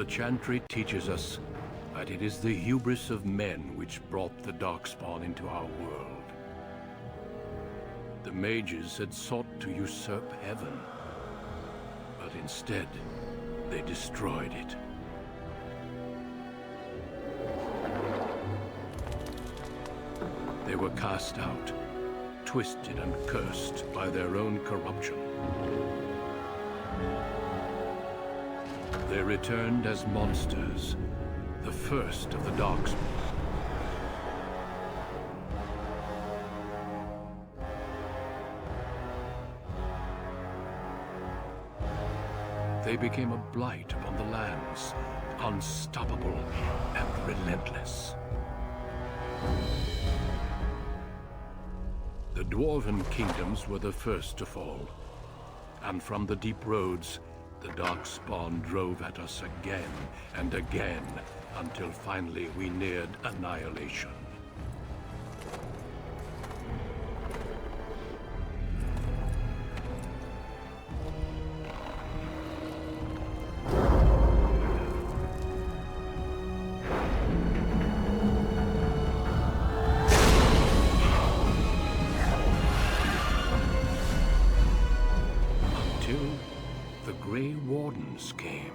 The chantry teaches us that it is the hubris of men which brought the Darkspawn into our world. The mages had sought to usurp heaven, but instead, they destroyed it. They were cast out, twisted and cursed by their own corruption. They returned as monsters, the first of the Darkspawn. They became a blight upon the lands, unstoppable and relentless. The Dwarven kingdoms were the first to fall, and from the deep roads, the Darkspawn drove at us again and again, until finally we neared annihilation. The Grey Wardens came.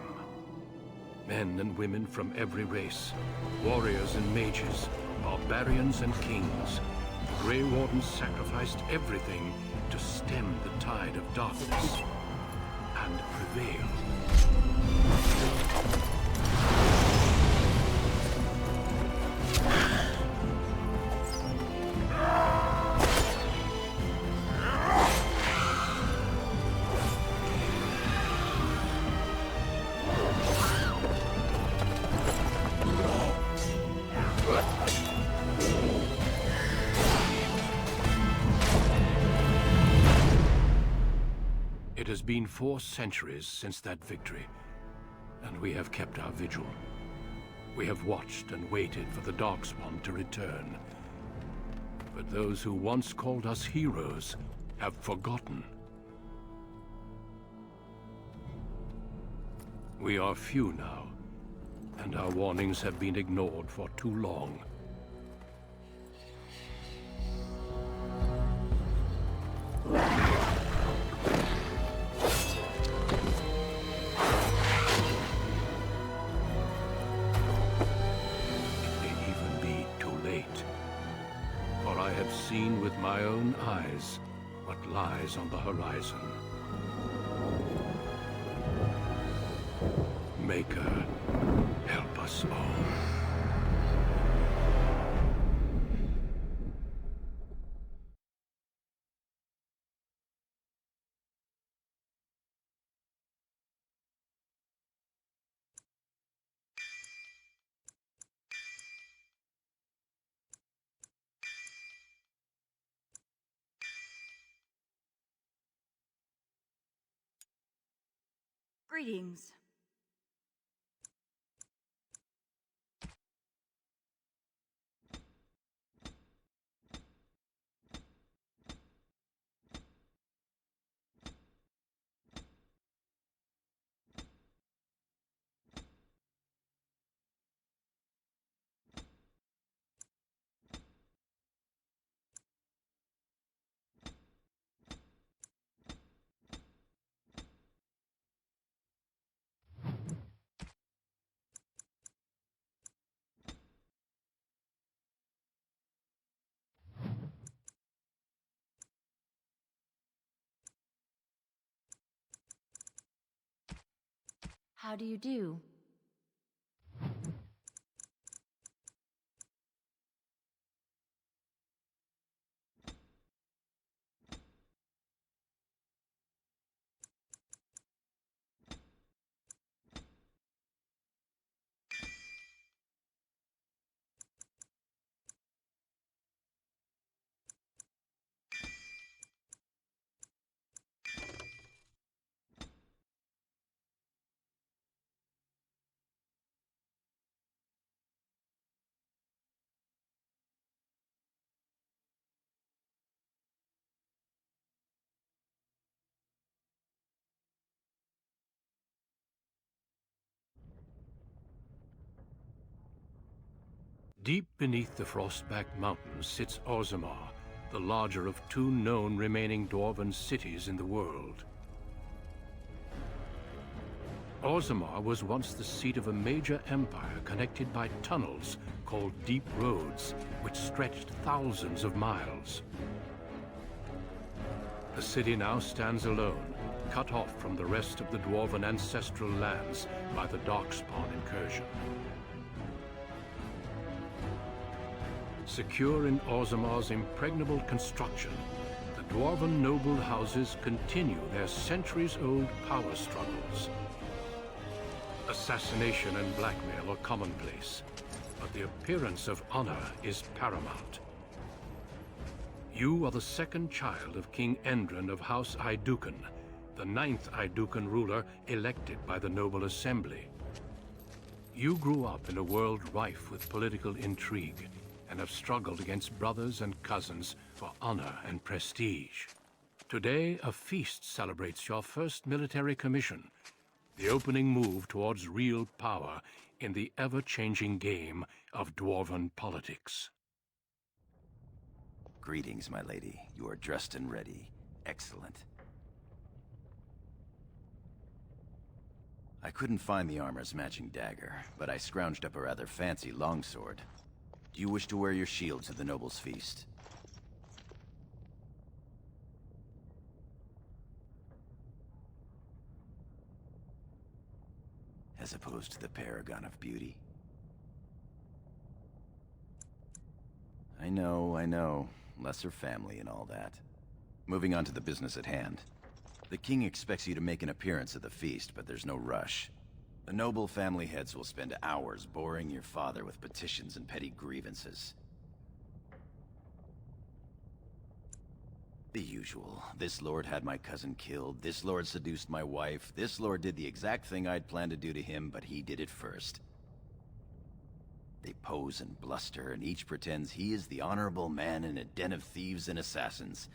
Men and women from every race, warriors and mages, barbarians and kings. The Grey Wardens sacrificed everything to stem the tide of darkness and prevail. It has been 4 centuries since that victory, and we have kept our vigil. We have watched and waited for the Darkspawn to return. But those who once called us heroes have forgotten. We are few now, and our warnings have been ignored for too long. For I have seen with my own eyes what lies on the horizon. Maker, help us all. Greetings. How do you do? Deep beneath the Frostback Mountains sits Orzammar, the larger of two known remaining Dwarven cities in the world. Orzammar was once the seat of a major empire connected by tunnels called Deep Roads, which stretched thousands of miles. The city now stands alone, cut off from the rest of the Dwarven ancestral lands by the Darkspawn incursion. Secure in Orzammar's impregnable construction, the Dwarven noble houses continue their centuries-old power struggles. Assassination and blackmail are commonplace, but the appearance of honor is paramount. You are the second child of King Endren of House Aiducan, the 9th Aiducan ruler elected by the Noble Assembly. You grew up in a world rife with political intrigue, and have struggled against brothers and cousins for honor and prestige. Today, a feast celebrates your first military commission, the opening move towards real power in the ever-changing game of Dwarven politics. Greetings, my lady. You are dressed and ready. Excellent. I couldn't find the armor's matching dagger, but I scrounged up a rather fancy longsword. Do you wish to wear your shield to the noble's feast? As opposed to the paragon of beauty? I know. Lesser family and all that. Moving on to the business at hand. The king expects you to make an appearance at the feast, but there's no rush. The noble family heads will spend hours boring your father with petitions and petty grievances. The usual. This lord had my cousin killed, this lord seduced my wife, this lord did the exact thing I'd planned to do to him, but he did it first. They pose and bluster, and each pretends he is the honorable man in a den of thieves and assassins.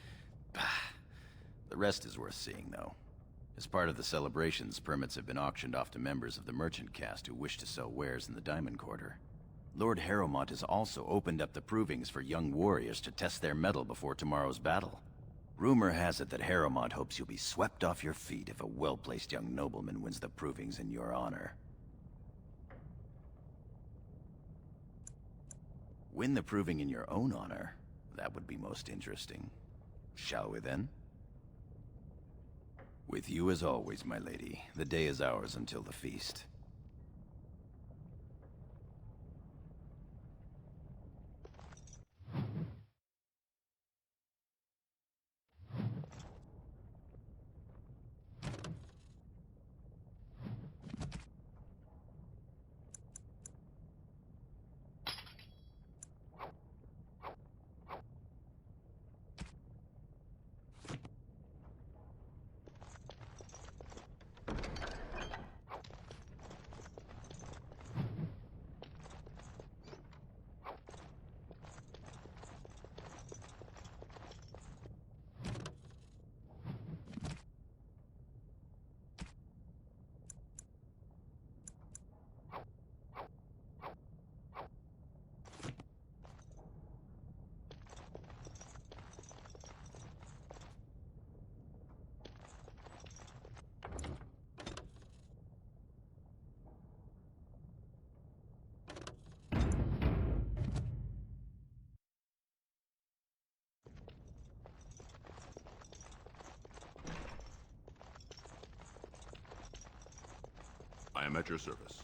Bah. The rest is worth seeing, though. As part of the celebrations, permits have been auctioned off to members of the merchant caste who wish to sell wares in the Diamond Quarter. Lord Harrowmont has also opened up the provings for young warriors to test their mettle before tomorrow's battle. Rumor has it that Harrowmont hopes you'll be swept off your feet if a well-placed young nobleman wins the provings in your honor. Win the proving in your own honor? That would be most interesting. Shall we then? With you as always, my lady. The day is ours until the feast. I am at your service.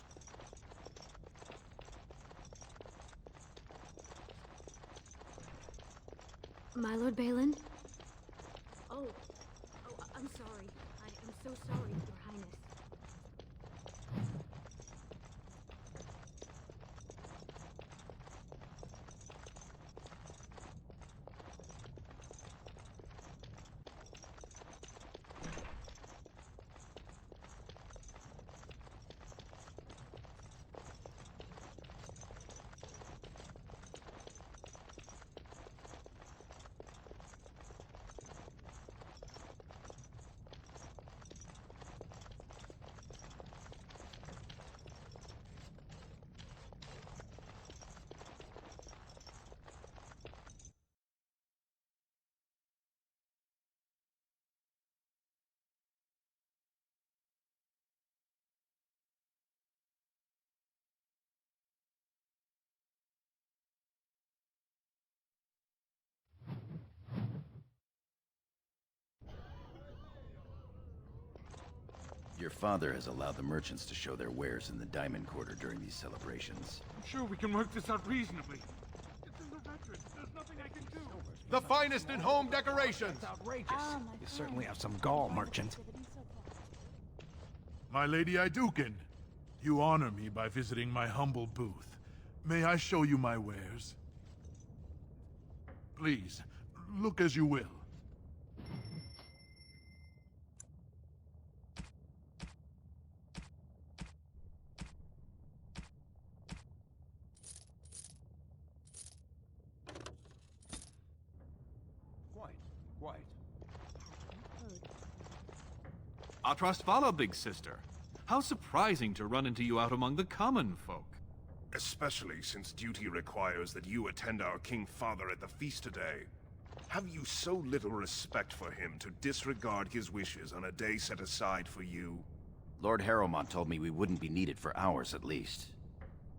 My Lord Balin? Oh, I'm sorry. I am so sorry, Your Highness. Your father has allowed the merchants to show their wares in the Diamond Quarter during these celebrations. I'm sure we can work this out reasonably. It's in the records. There's nothing I can do. The finest in home decorations! Outrageous. You certainly have some gall, merchant. My Lady Iduken, you honor me by visiting my humble booth. May I show you my wares? Please, look as you will. Quite. Our trust follow, big sister. How surprising to run into you out among the common folk. Especially since duty requires that you attend our King Father at the feast today. Have you so little respect for him to disregard his wishes on a day set aside for you? Lord Harrowmont told me we wouldn't be needed for hours at least.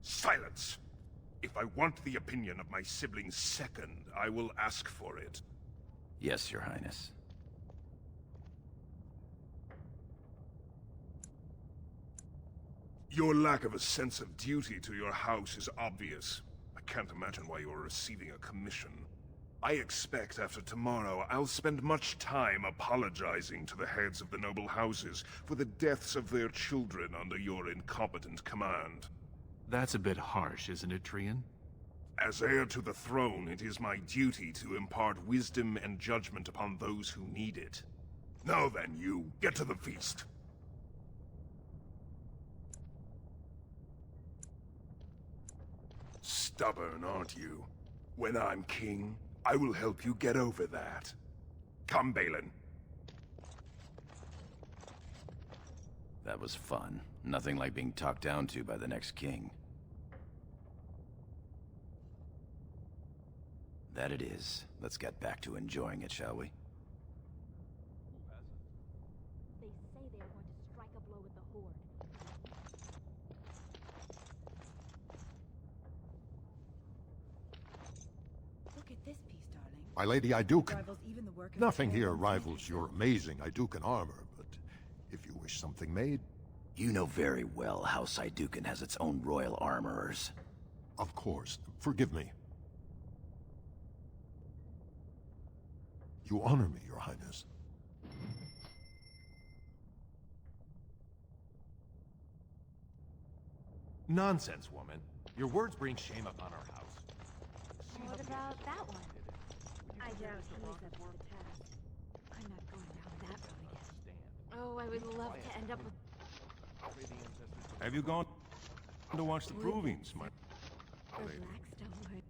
Silence! If I want the opinion of my sibling's second, I will ask for it. Yes, Your Highness. Your lack of a sense of duty to your house is obvious. I can't imagine why you are receiving a commission. I expect after tomorrow I'll spend much time apologizing to the heads of the noble houses for the deaths of their children under your incompetent command. That's a bit harsh, isn't it, Trian? As heir to the throne, it is my duty to impart wisdom and judgment upon those who need it. Now then, you, get to the feast. Stubborn, aren't you? When I'm king, I will help you get over that. Come, Balin. That was fun. Nothing like being talked down to by the next king. That it is. Let's get back to enjoying it, shall we? They say they are going to strike a blow with the Horde. Look at this piece, darling. My Lady Iduken, Rivals even the work of nothing the here Dragon's rivals your Master. amazing Iduken armor, but if you wish something made, You know very well House Iduken has its own royal armorers. of course, forgive me. You honor me, Your Highness. Nonsense, woman. Your words bring shame upon our house. What about that one? I doubt he's up to the task. I'm not going down that road again. Oh, I would love to end up with Have you gone to watch the provings, my the Blackstone wood.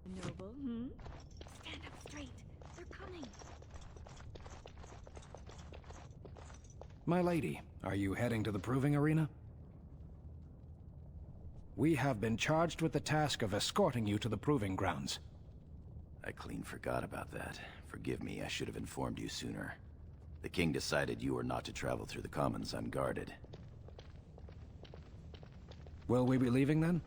Noble, Stand up straight. They're coming. My lady, are you heading to the proving arena? We have been charged with the task of escorting you to the proving grounds. I clean forgot about that. Forgive me, I should have informed you sooner. The king decided you were not to travel through the commons unguarded. Will we be leaving then?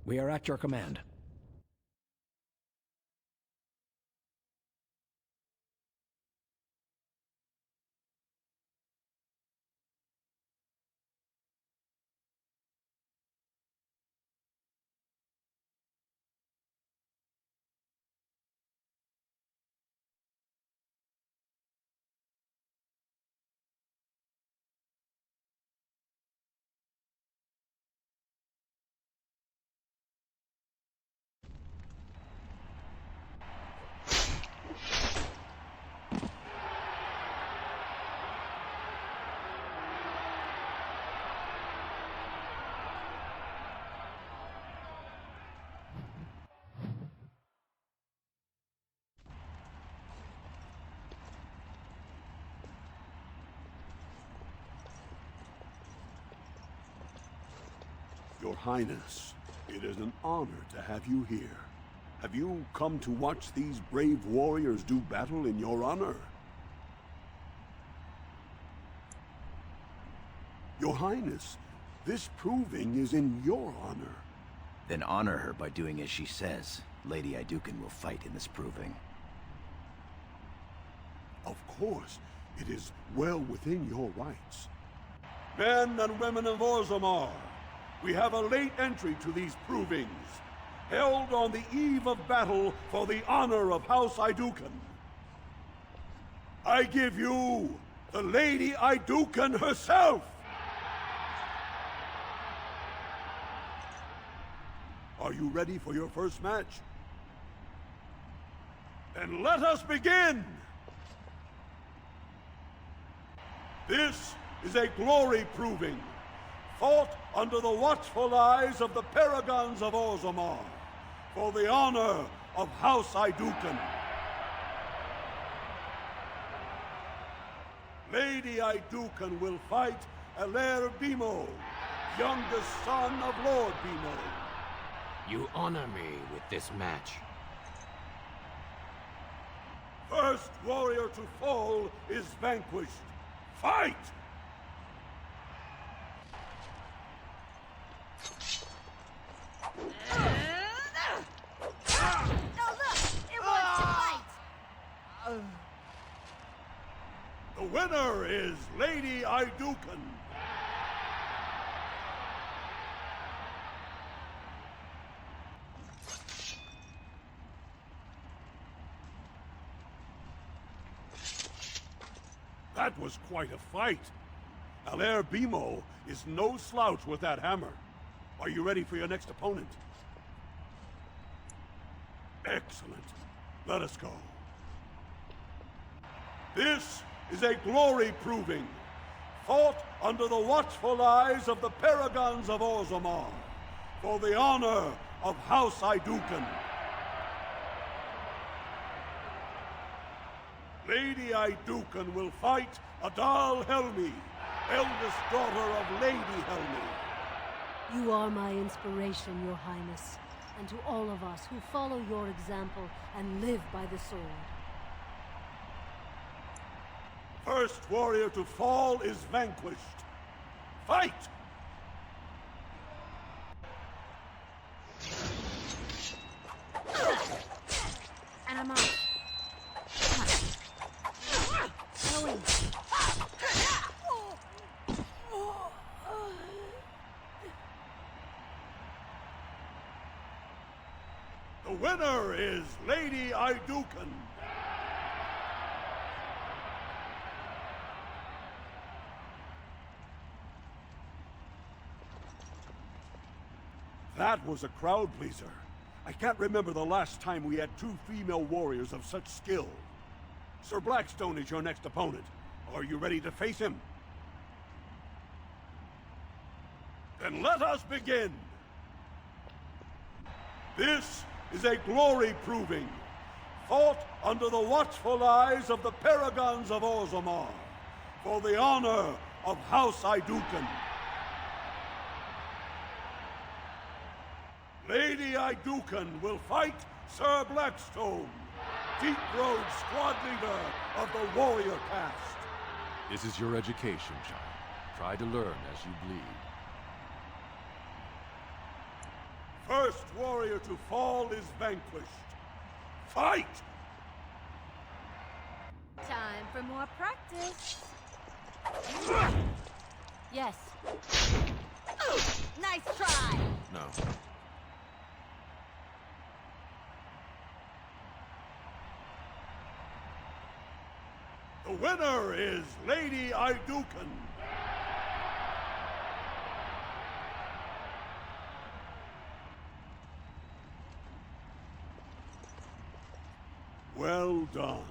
We are at your command. Your Highness, it is an honor to have you here. Have you come to watch these brave warriors do battle in your honor? Your Highness, this proving is in your honor. Then honor her by doing as she says. Lady Iduken will fight in this proving. Of course, it is well within your rights. Men and women of Orzammar, we have a late entry to these provings, held on the eve of battle for the honor of House Iduken. I give you the Lady Iduken herself! Are you ready for your first match? Then let us begin! This is a glory proving, fought under the watchful eyes of the paragons of Orzammar, for the honor of House Iduken. Lady Iduken will fight Alair Bimo, youngest son of Lord Bimo. You honor me with this match. First warrior to fall is vanquished. Fight! Oh, look! It wants to fight! The winner is Lady Iduken. That was quite a fight. Alair Bimo is no slouch with that hammer. Are you ready for your next opponent? Excellent. Let us go. This is a glory proving, fought under the watchful eyes of the paragons of Orzammar, for the honor of House Iduken. Lady Iduken will fight Adal Helmi, eldest daughter of Lady Helmi. You are my inspiration, Your Highness, and to all of us who follow your example and live by the sword. First warrior to fall is vanquished. Fight! And I'm off. Going. The winner is Lady Iduken. That was a crowd pleaser. I can't remember the last time we had two female warriors of such skill. Sir Blackstone is your next opponent. Are you ready to face him? Then let us begin! This is a glory proving, fought under the watchful eyes of the paragons of Orzammar, for the honor of House Iduken. Lady Iduken will fight Sir Blackstone, Deep Road squad leader of the warrior caste. This is your education, child. Try to learn as you bleed. First warrior to fall is vanquished. Fight! Time for more practice. Yes. Nice try! No. The winner is Lady Iduken. Well done.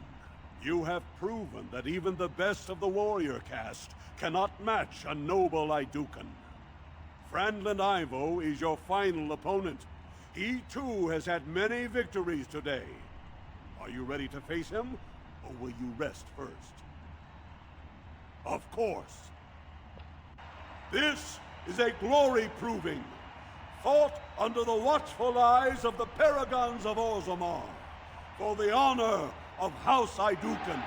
You have proven that even the best of the warrior caste cannot match a noble Iduken. Franlin Ivo is your final opponent. He too has had many victories today. Are you ready to face him? Or will you rest first? Of course. This is a glory proving, fought under the watchful eyes of the paragons of Orzammar, for the honor of House Iduken.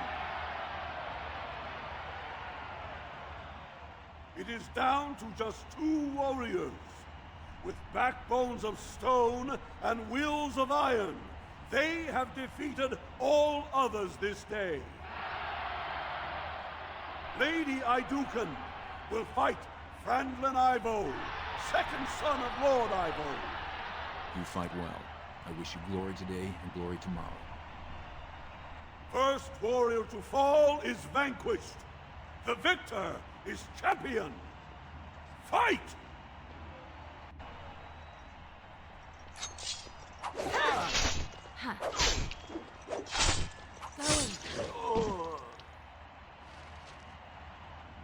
It is down to just 2 warriors. With backbones of stone and wills of iron, they have defeated all others this day. Lady Iduken will fight Frandlin Ivo, second son of Lord Ivo. You fight well. I wish you glory today and glory tomorrow. First warrior to fall is vanquished. The victor is champion. Fight!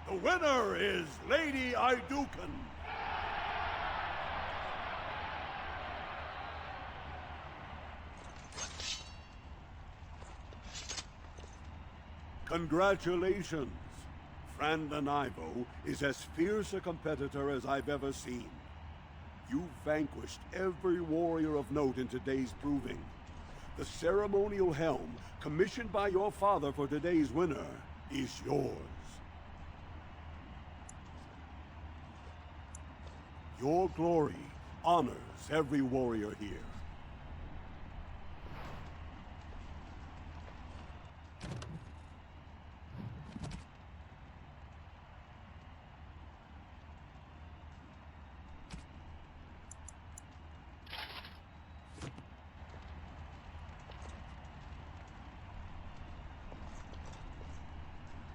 The winner is Lady Iduken. Congratulations. Frandlin Ivo is as fierce a competitor as I've ever seen. You've vanquished every warrior of note in today's proving. The ceremonial helm, commissioned by your father for today's winner, is yours. Your glory honors every warrior here.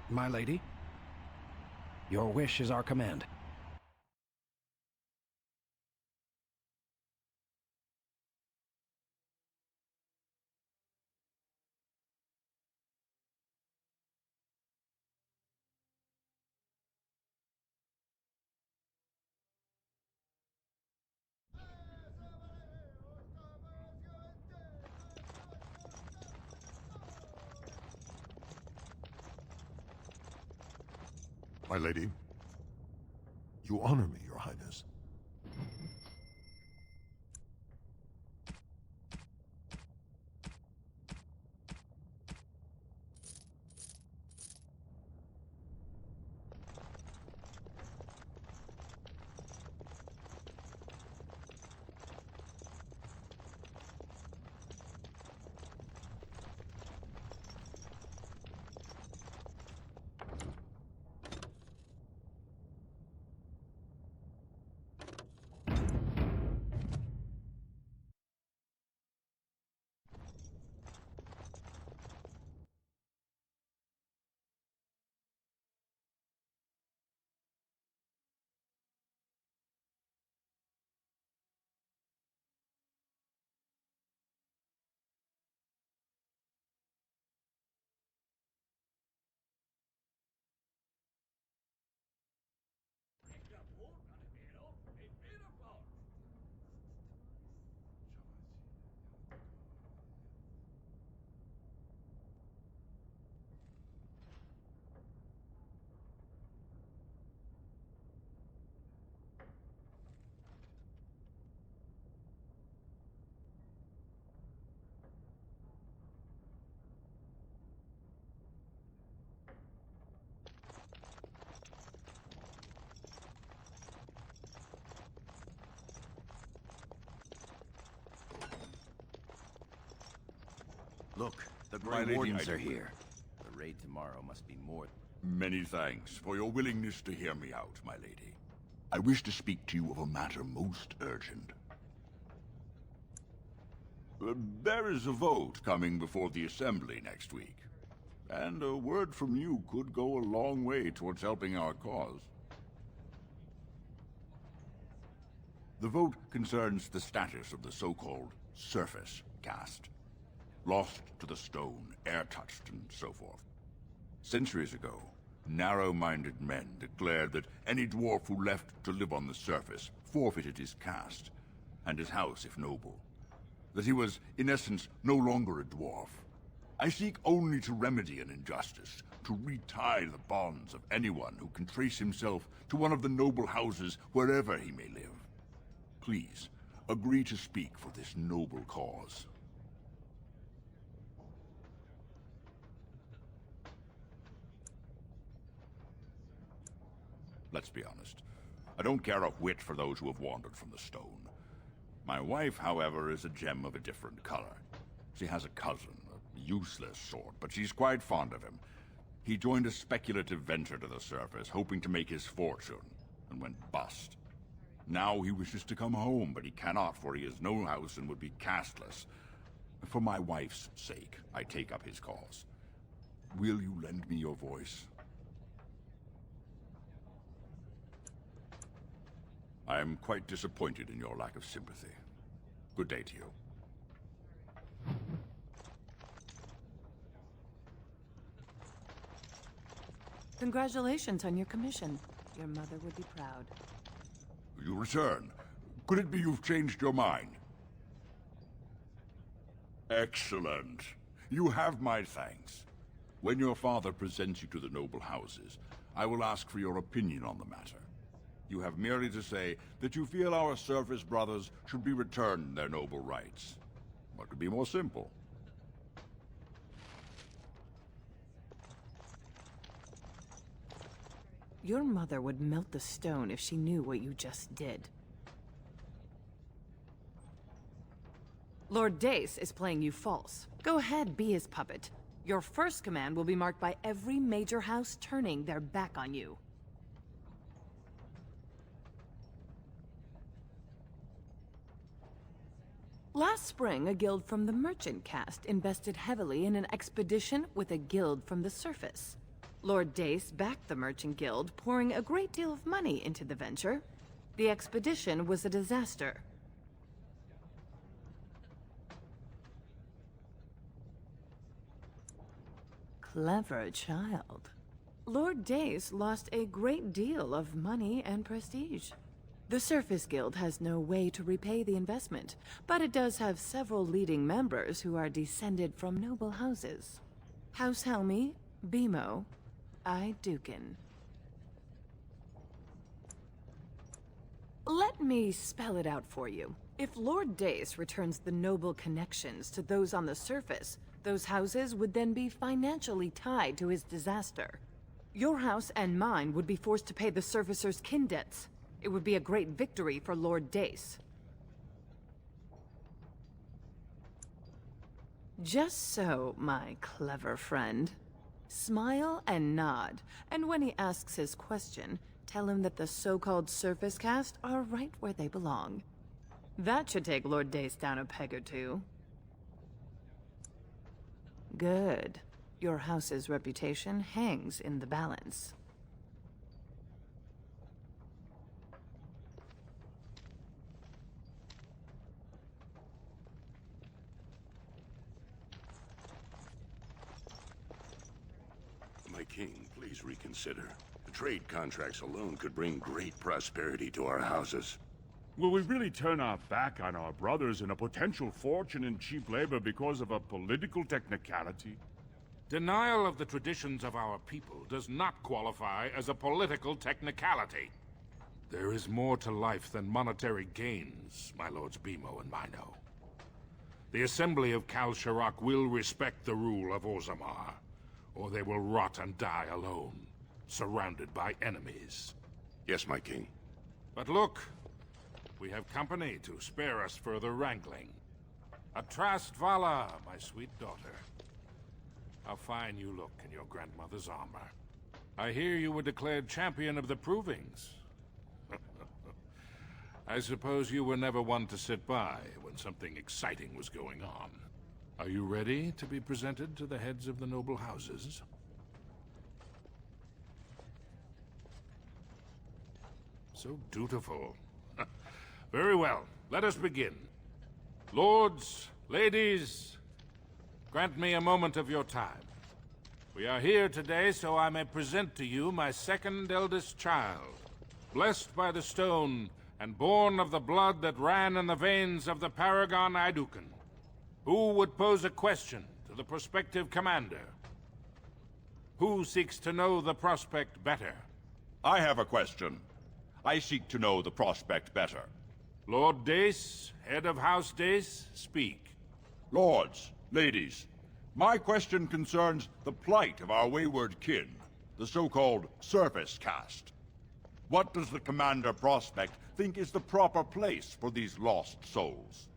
My lady, your wish is our command. My lady, you honor me, Your Highness. Look, the My Grey Lady Wardens are Iduken. here. The raid tomorrow must be more... Many thanks for your willingness to hear me out, my lady. I wish to speak to you of a matter most urgent. There is a vote coming before the Assembly next week, and a word from you could go a long way towards helping our cause. The vote concerns the status of the so-called surface caste. Lost to the stone, air-touched, and so forth. Centuries ago, narrow-minded men declared that any dwarf who left to live on the surface forfeited his caste, and his house if noble. That he was, in essence, no longer a dwarf. I seek only to remedy an injustice, to retie the bonds of anyone who can trace himself to one of the noble houses wherever he may live. Please, agree to speak for this noble cause. let's be honest. I don't care a whit for those who have wandered from the stone. My wife, however, is a gem of a different color. She has a cousin, a useless sort, but she's quite fond of him. He joined a speculative venture to the surface, hoping to make his fortune, and went bust. Now he wishes to come home, but he cannot, for he has no house and would be castless. For my wife's sake, I take up his cause. Will you lend me your voice? I am quite disappointed in your lack of sympathy. Good day to you. Congratulations on your commission. Your mother would be proud. You return. Could it be you've changed your mind? Excellent. You have my thanks. When your father presents you to the noble houses, I will ask for your opinion on the matter. You have merely to say that you feel our surface brothers should be returned their noble rights. What could be more simple? Your mother would melt the stone if she knew what you just did. Lord Dace is playing you false. Go ahead, be his puppet. Your first command will be marked by every major house turning their back on you. Last spring, a guild from the merchant caste invested heavily in an expedition with a guild from the surface. Lord Dace backed the merchant guild, pouring a great deal of money into the venture. The expedition was a disaster. Clever child. Lord Dace lost a great deal of money and prestige. The Surface Guild has no way to repay the investment, but it does have several leading members who are descended from noble houses. House Helmi, Bimo, Dukin. Let me spell it out for you. If Lord Dace returns the noble connections to those on the surface, those houses would then be financially tied to his disaster. Your house and mine would be forced to pay the surfacer's kin debts. It would be a great victory for Lord Dace. Just so, my clever friend. Smile and nod, and when he asks his question, tell him that the so-called surface caste are right where they belong. That should take Lord Dace down a peg or two. Good. Your house's reputation hangs in the balance. My king, please reconsider. The trade contracts alone could bring great prosperity to our houses. Will we really turn our back on our brothers and a potential fortune in cheap labor because of a political technicality? Denial of the traditions of our people does not qualify as a political technicality. There is more to life than monetary gains, my lords Bimo and Mino. The Assembly of Kal Sharok will respect the rule of Orzammar, or they will rot and die alone, surrounded by enemies. Yes, my king. But look, we have company to spare us further wrangling. Atrast Vala, my sweet daughter. How fine you look in your grandmother's armor. I hear you were declared champion of the provings. I suppose you were never one to sit by when something exciting was going on. Are you ready to be presented to the heads of the noble houses? So dutiful. Very well, let us begin. Lords, ladies, grant me a moment of your time. We are here today so I may present to you my second eldest child, blessed by the stone and born of the blood that ran in the veins of the Paragon Idukan. Who would pose a question to the prospective commander? Who seeks to know the prospect better? I have a question. I seek to know the prospect better. Lord Dace, head of House Dace, speak. Lords, ladies, my question concerns the plight of our wayward kin, the so-called surface caste. What does the Commander Prospect think is the proper place for these lost souls?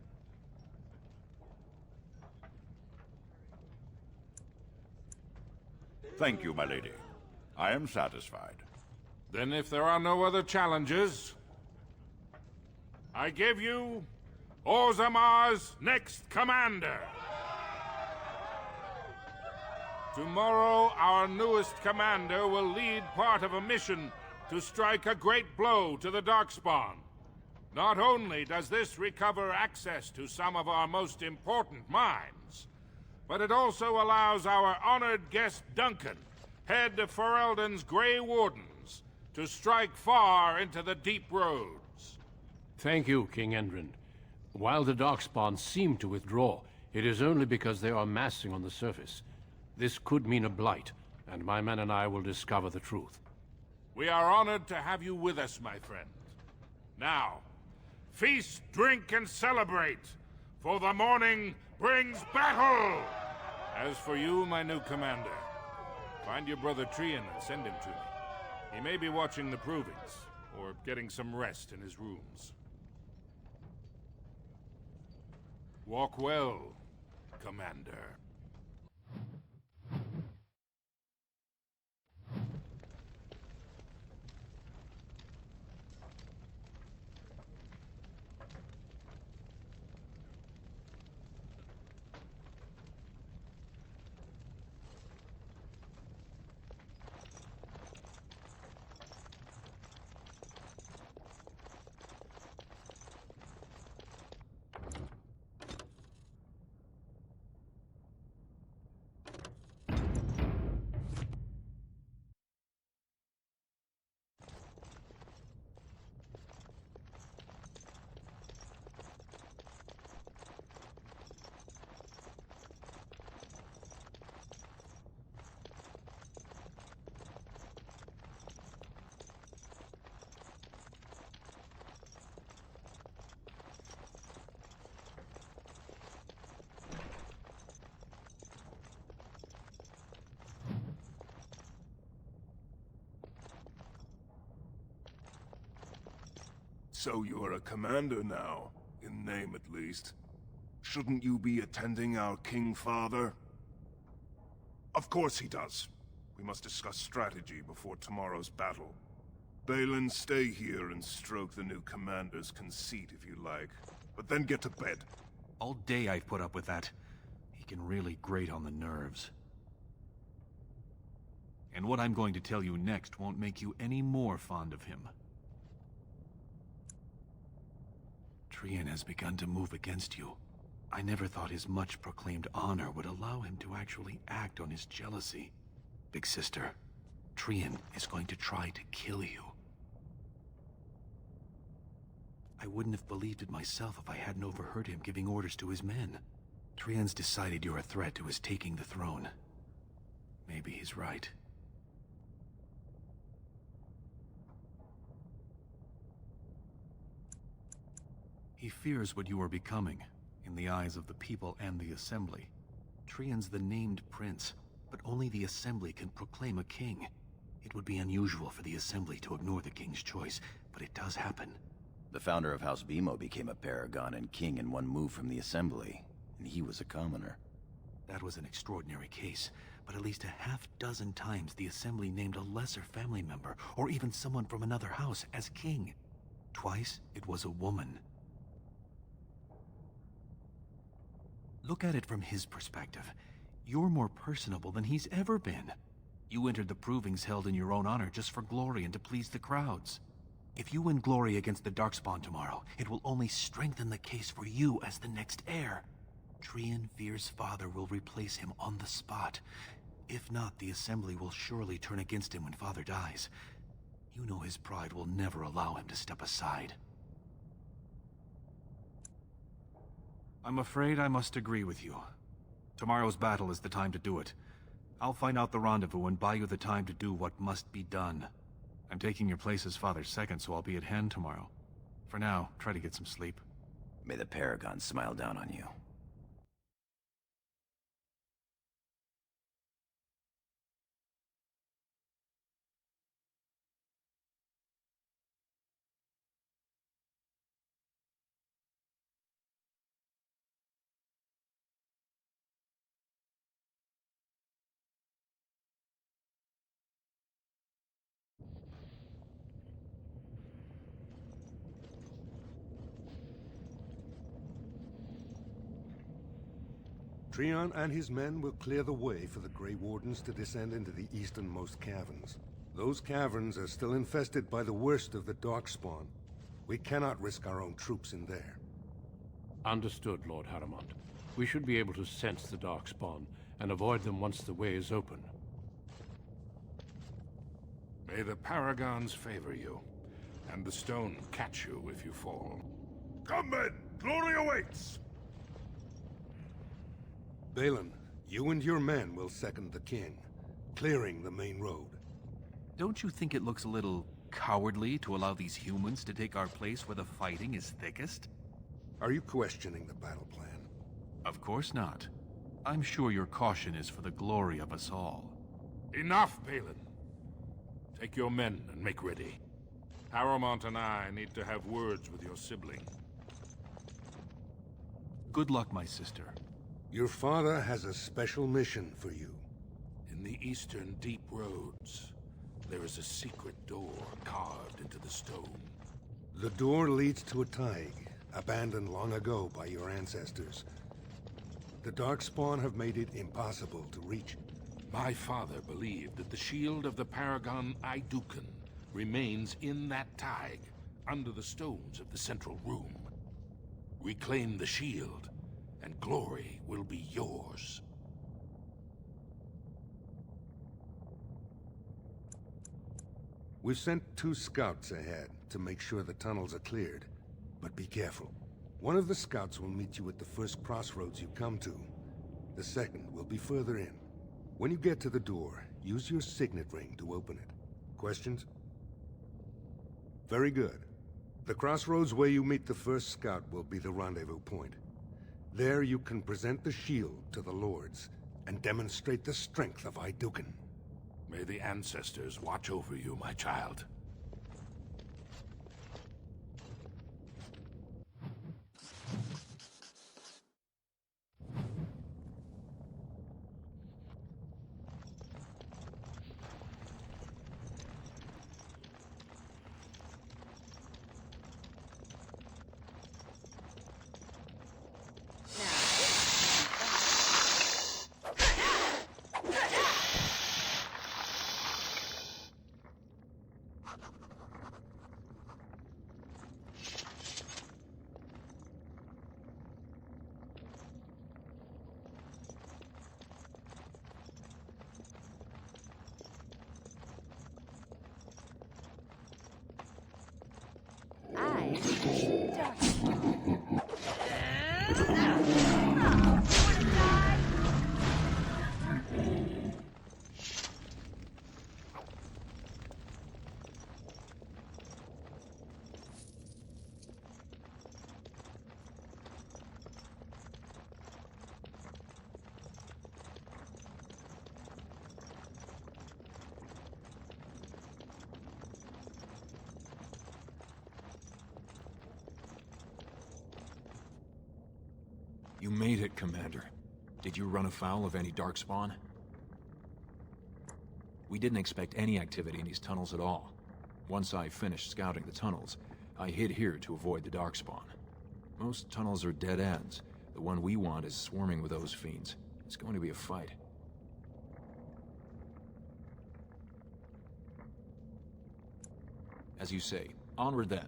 Thank you, my lady. I am satisfied. Then if there are no other challenges, I give you Orzammar's next commander. Tomorrow, our newest commander will lead part of a mission to strike a great blow to the Darkspawn. Not only does this recover access to some of our most important mines, but it also allows our honored guest Duncan, head of Ferelden's Grey Wardens, to strike far into the deep roads. Thank you, King Endrin. While the Darkspawn seem to withdraw, it is only because they are massing on the surface. This could mean a blight, and my men and I will discover the truth. We are honored to have you with us, my friend. Now, feast, drink, and celebrate, for the morning brings battle! As for you, my new commander, find your brother Trian and send him to me. He may be watching the provings, or getting some rest in his rooms. Walk well, Commander. So you're a commander now, in name at least. Shouldn't you be attending our King Father? Of course he does. We must discuss strategy before tomorrow's battle. Balin, stay here and stroke the new commander's conceit if you like. But then get to bed. All day I've put up with that. He can really grate on the nerves. And what I'm going to tell you next won't make you any more fond of him. Trian has begun to move against you. I never thought his much-proclaimed honor would allow him to actually act on his jealousy. Big sister, Trian is going to try to kill you. I wouldn't have believed it myself if I hadn't overheard him giving orders to his men. Trian's decided you're a threat to his taking the throne. Maybe he's right. He fears what you are becoming, in the eyes of the people and the Assembly. Trian's the named prince, but only the Assembly can proclaim a king. It would be unusual for the Assembly to ignore the king's choice, but it does happen. The founder of House Bimo became a paragon and king in one move from the Assembly, and he was a commoner. That was an extraordinary case, but at least a half-dozen times the Assembly named a lesser family member, or even someone from another house, as king. Twice, it was a woman. Look at it from his perspective. You're more personable than he's ever been. You entered the provings held in your own honor just for glory and to please the crowds. If you win glory against the Darkspawn tomorrow, it will only strengthen the case for you as the next heir. Trian fears father will replace him on the spot. If not, the Assembly will surely turn against him when father dies. You know his pride will never allow him to step aside. I'm afraid I must agree with you. Tomorrow's battle is the time to do it. I'll find out the rendezvous and buy you the time to do what must be done. I'm taking your place as father's second, so I'll be at hand tomorrow. For now, try to get some sleep. May the Paragon smile down on you. Treon and his men will clear the way for the Grey Wardens to descend into the easternmost caverns. Those caverns are still infested by the worst of the Darkspawn. We cannot risk our own troops in there. Understood, Lord Haramond. We should be able to sense the Darkspawn and avoid them once the way is open. May the Paragons favor you, and the stone catch you if you fall. Come men! Glory awaits! Balin, you and your men will second the king, clearing the main road. Don't you think it looks a little cowardly to allow these humans to take our place where the fighting is thickest? Are you questioning the battle plan? Of course not. I'm sure your caution is for the glory of us all. Enough, Balin. Take your men and make ready. Haramond and I need to have words with your sibling. Good luck, my sister. Your father has a special mission for you. In the eastern deep roads, there is a secret door carved into the stone. The door leads to a Taig, abandoned long ago by your ancestors. The Darkspawn have made it impossible to reach. My father believed that the shield of the Paragon Aidukan remains in that Taig, under the stones of the central room. Reclaim the shield, and glory will be yours. We've sent 2 scouts ahead to make sure the tunnels are cleared. But be careful. One of the scouts will meet you at the first crossroads you come to. The second will be further in. When you get to the door, use your signet ring to open it. Questions? Very good. The crossroads where you meet the first scout will be the rendezvous point. There you can present the shield to the Lords and demonstrate the strength of Aidukan. May the ancestors watch over you, my child. You made it, Commander. Did you run afoul of any Darkspawn? We didn't expect any activity in these tunnels at all. Once I finished scouting the tunnels, I hid here to avoid the Darkspawn. Most tunnels are dead ends. The one we want is swarming with those fiends. It's going to be a fight. As you say, onward then.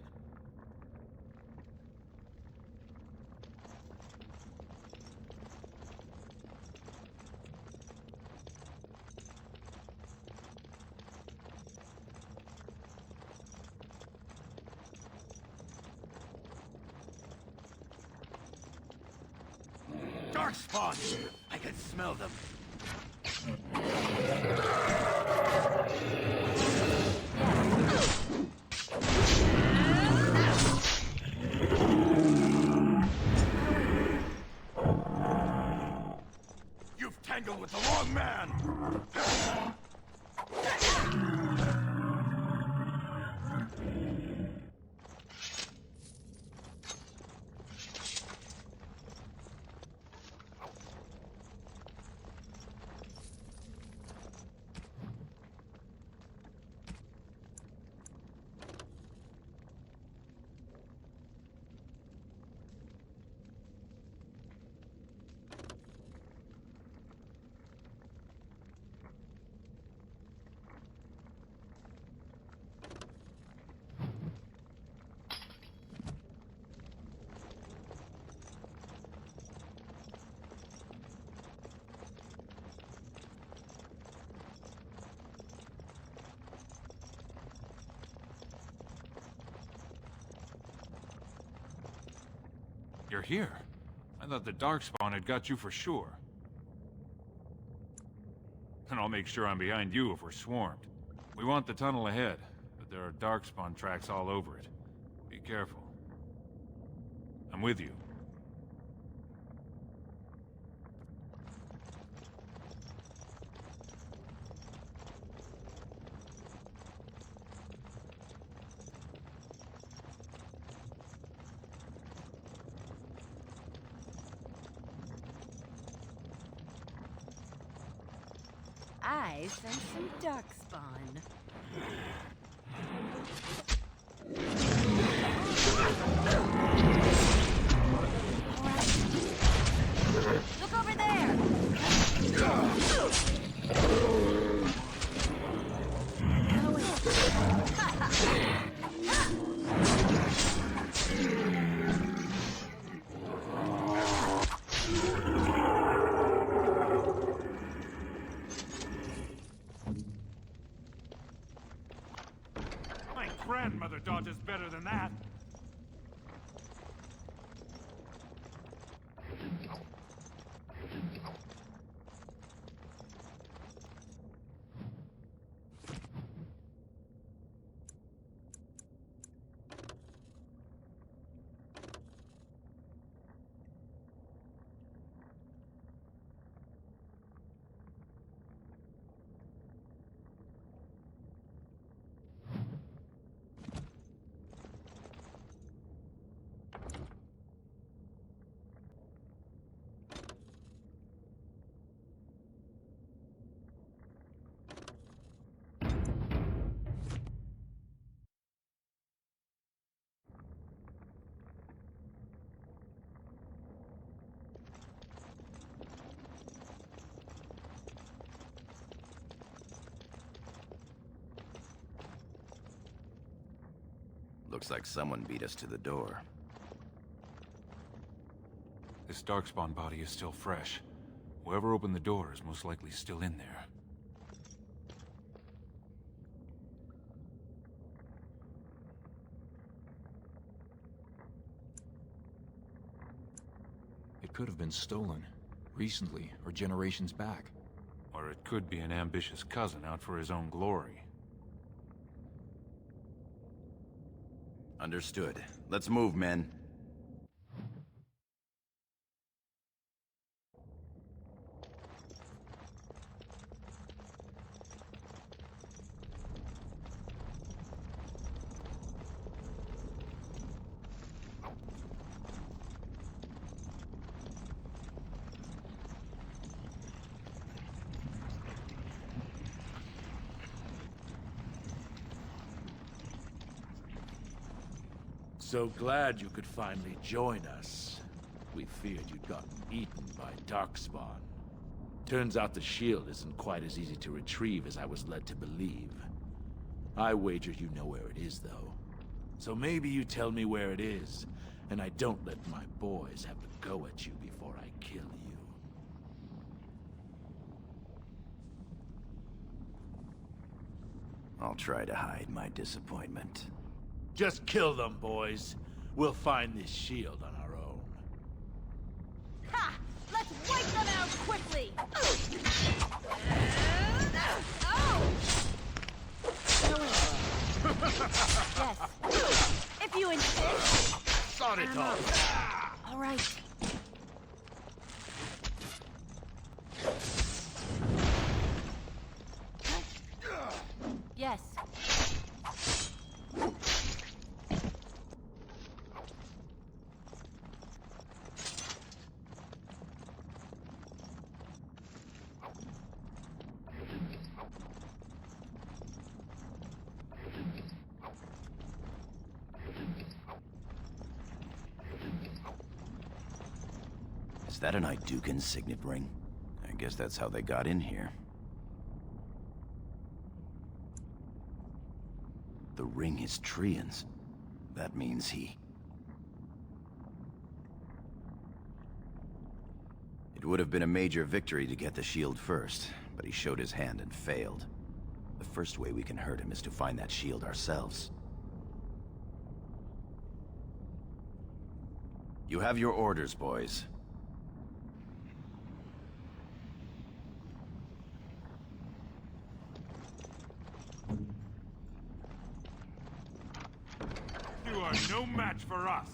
Darkspawn! I can smell them. You've tangled with the wrong man! You're here. I thought the Darkspawn had got you for sure. And I'll make sure I'm behind you if we're swarmed. We want the tunnel ahead, but there are Darkspawn tracks all over it. Be careful. I'm with you. I sense some Darkspawn. Look over there! My grandmother dodges better than that. Looks like someone beat us to the door. This Darkspawn body is still fresh. Whoever opened the door is most likely still in there. It could have been stolen, recently, or generations back. Or it could be an ambitious cousin out for his own glory. Understood. Let's move, men. So glad you could finally join us. We feared you'd gotten eaten by Darkspawn. Turns out the shield isn't quite as easy to retrieve as I was led to believe. I wager you know where it is, though. So maybe you tell me where it is, and I don't let my boys have to go at you before I kill you. I'll try to hide my disappointment. Just kill them, boys. We'll find this shield on our own. Ha! Let's wipe them out quickly! Yes. If you insist. Sod it all. All right. Yes. Is that an Idukan signet ring? I guess that's how they got in here. The ring is Trian's. That means he... It would have been a major victory to get the shield first, but he showed his hand and failed. The first way we can hurt him is to find that shield ourselves. You have your orders, boys. You are no match for us.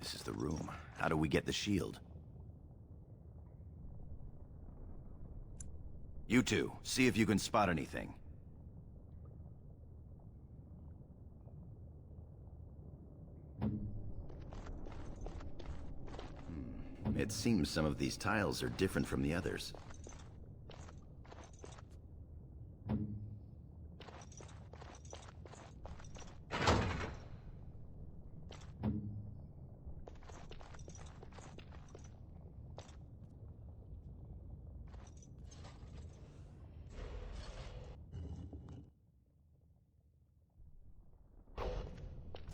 This is the room. How do we get the shield? You two, see if you can spot anything. It seems some of these tiles are different from the others.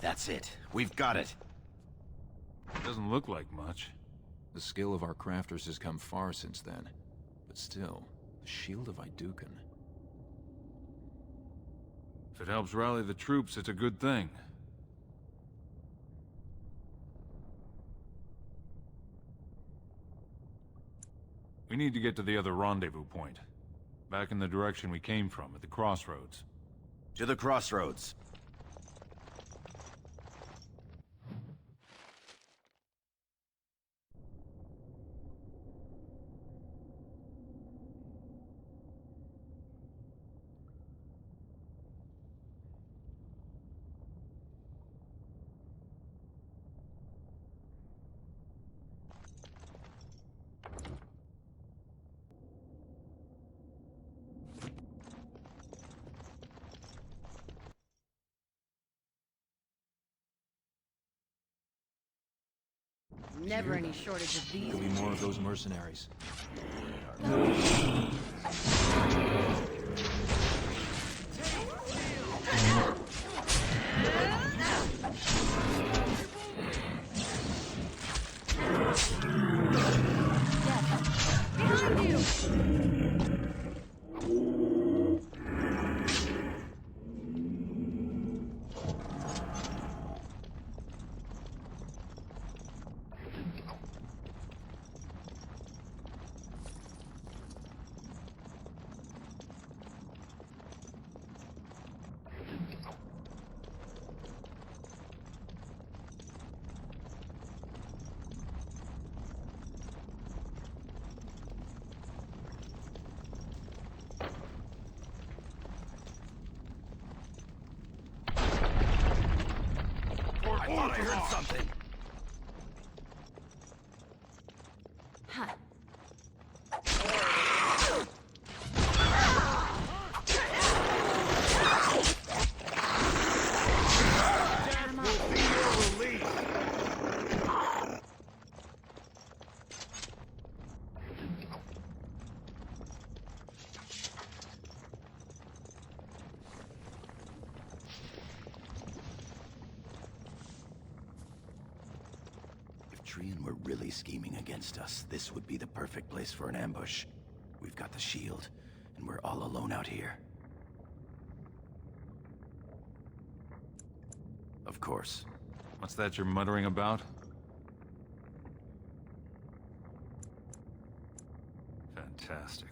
That's it. We've got it. Doesn't look like much. The skill of our crafters has come far since then. But still, the Shield of Iduken. If it helps rally the troops, it's a good thing. We need to get to the other rendezvous point. Back in the direction we came from, at the crossroads. To the crossroads. Never any shortage of these. Could be more of those mercenaries. I thought I heard something. Huh. Trian were really scheming against us, this would be the perfect place for an ambush. We've got the shield, and we're all alone out here. Of course. What's that you're muttering about? Fantastic.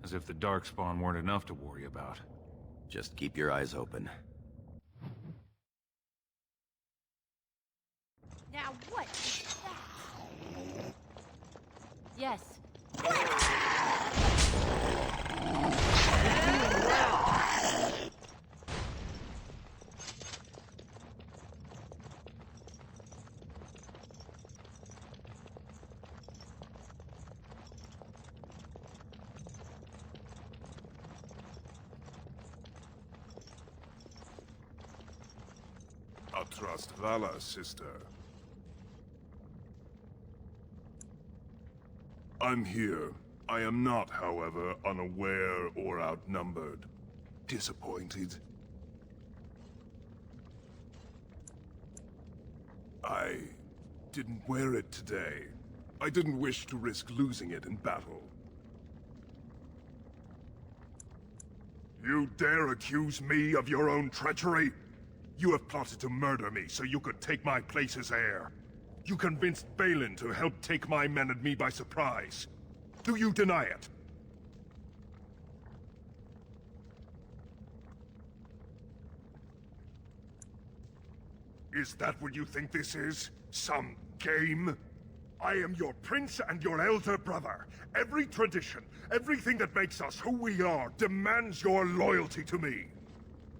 As if the Darkspawn weren't enough to worry about. Just keep your eyes open. Now what is that? Yes. I trust Vala, sister. I'm here. I am not, however, unaware or outnumbered. Disappointed? I didn't wear it today. I didn't wish to risk losing it in battle. You dare accuse me of your own treachery? You have plotted to murder me so you could take my place as heir. You convinced Balin to help take my men and me by surprise. Do you deny it? Is that what you think this is? Some game? I am your prince and your elder brother. Every tradition, everything that makes us who we are, demands your loyalty to me.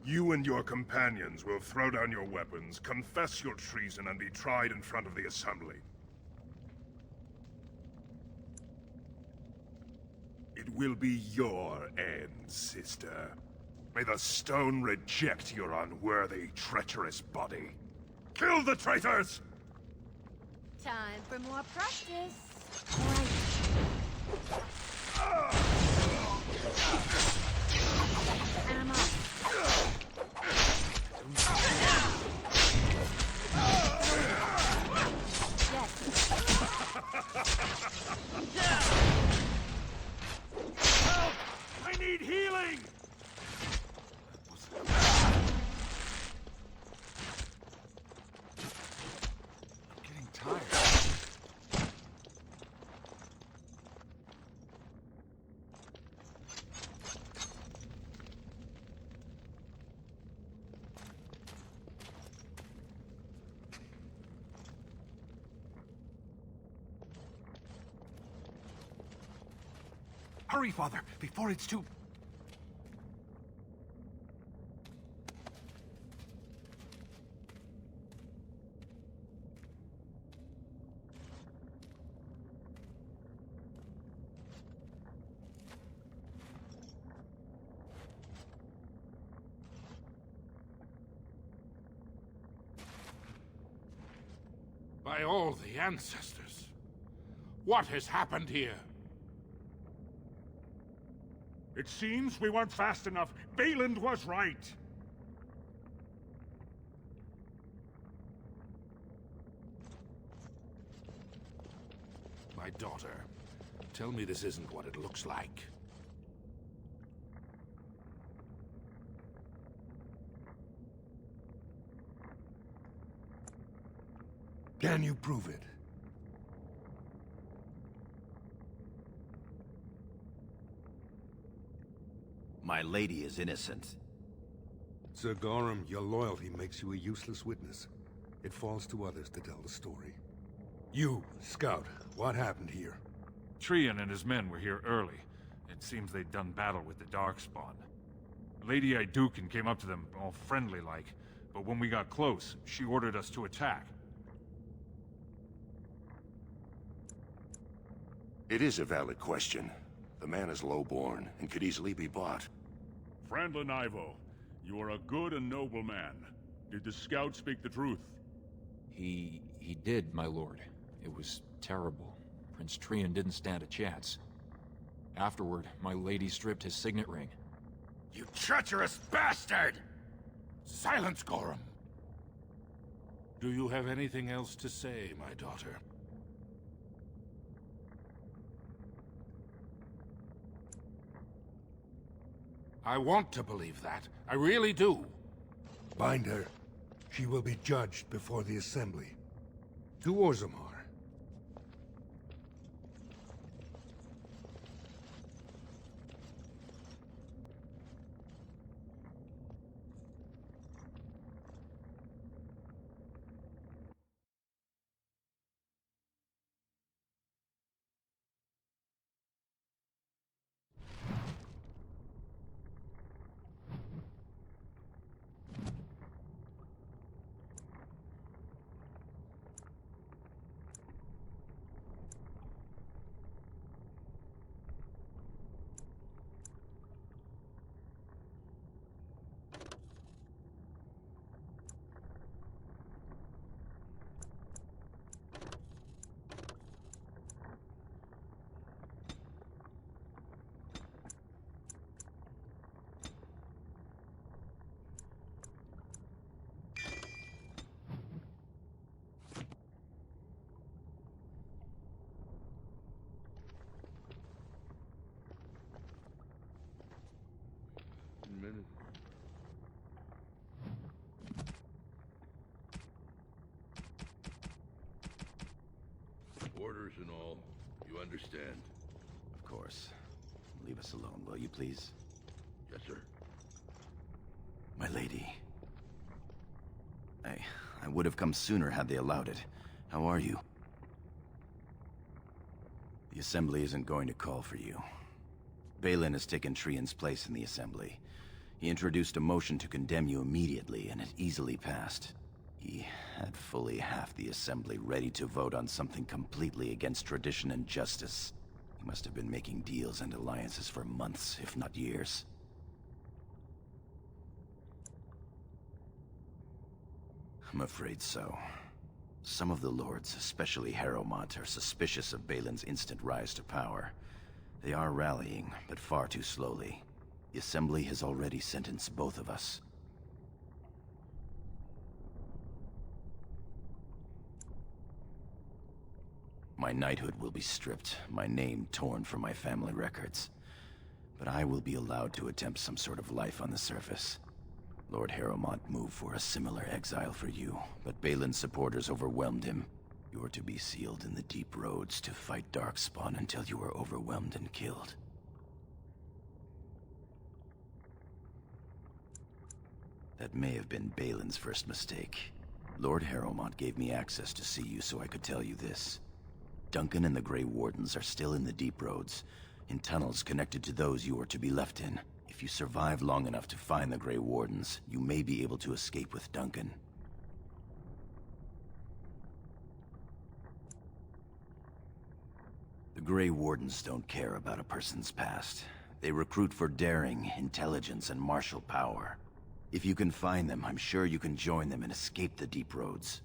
You and your companions will throw down your weapons, confess your treason, and be tried in front of the Assembly. It will be your end, sister. May the stone reject your unworthy, treacherous body. Kill the traitors! Time for more practice. Ammo. Help! I need healing! I'm getting tired. Hurry, Father, before it's too... By all the ancestors, what has happened here? It seems we weren't fast enough. Balin was right. My daughter, tell me this isn't what it looks like. Can you prove it? My lady is innocent. Sir Gorham, your loyalty makes you a useless witness. It falls to others to tell the story. You, Scout, what happened here? Trian and his men were here early. It seems they'd done battle with the Darkspawn. Lady Iduken came up to them, all friendly-like, but when we got close, she ordered us to attack. It is a valid question. The man is lowborn and could easily be bought. Frandlin Ivo, you are a good and noble man. Did the scout speak the truth? He did, my lord. It was terrible. Prince Trian didn't stand a chance. Afterward, my lady stripped his signet ring. You treacherous bastard! Silence, Gorham! Do you have anything else to say, my daughter? I want to believe that. I really do. Bind her. She will be judged before the Assembly. To Orzammar. and all. You understand? Of course. Leave us alone, will you please? Yes, sir. My lady. I would have come sooner had they allowed it. How are you? The Assembly isn't going to call for you. Balin has taken Trian's place in the Assembly. He introduced a motion to condemn you immediately, and it easily passed. He had fully half the Assembly ready to vote on something completely against tradition and justice. He must have been making deals and alliances for months, if not years. I'm afraid so. Some of the lords, especially Harrowmont, are suspicious of Balin's instant rise to power. They are rallying, but far too slowly. The Assembly has already sentenced both of us. My knighthood will be stripped, my name torn from my family records. But I will be allowed to attempt some sort of life on the surface. Lord Harrowmont moved for a similar exile for you, but Balin's supporters overwhelmed him. You are to be sealed in the deep roads to fight Darkspawn until you are overwhelmed and killed. That may have been Balin's first mistake. Lord Harrowmont gave me access to see you so I could tell you this. Duncan and the Grey Wardens are still in the deep roads, in tunnels connected to those you are to be left in. If you survive long enough to find the Grey Wardens, you may be able to escape with Duncan. The Grey Wardens don't care about a person's past. They recruit for daring, intelligence, and martial power. If you can find them, I'm sure you can join them and escape the deep roads.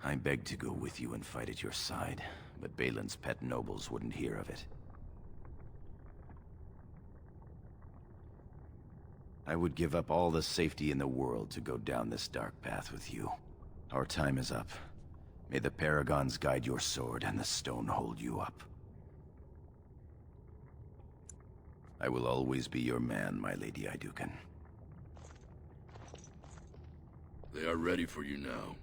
I begged to go with you and fight at your side, but Balin's pet nobles wouldn't hear of it. I would give up all the safety in the world to go down this dark path with you. Our time is up. May the Paragons guide your sword and the stone hold you up. I will always be your man, my Lady Iduken. They are ready for you now.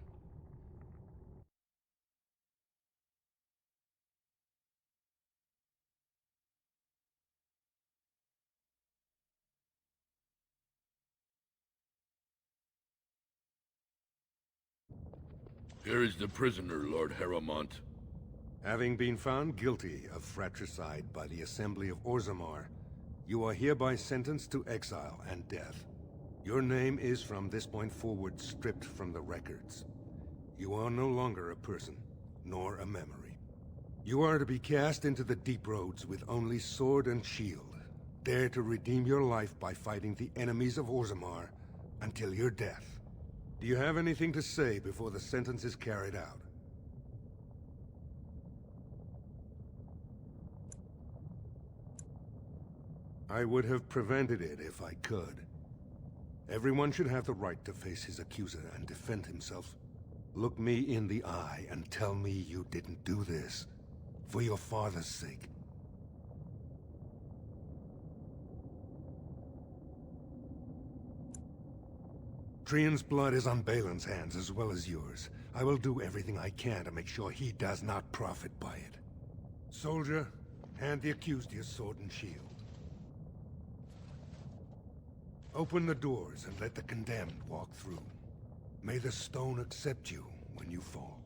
Here is the prisoner, Lord Harrowmont. Having been found guilty of fratricide by the Assembly of Orzammar, you are hereby sentenced to exile and death. Your name is from this point forward stripped from the records. You are no longer a person, nor a memory. You are to be cast into the deep roads with only sword and shield. Dare to redeem your life by fighting the enemies of Orzammar until your death. Do you have anything to say before the sentence is carried out? I would have prevented it if I could. Everyone should have the right to face his accuser and defend himself. Look me in the eye and tell me you didn't do this. For your father's sake. Trian's blood is on Balin's hands as well as yours. I will do everything I can to make sure he does not profit by it. Soldier, hand the accused your sword and shield. Open the doors and let the condemned walk through. May the stone accept you when you fall.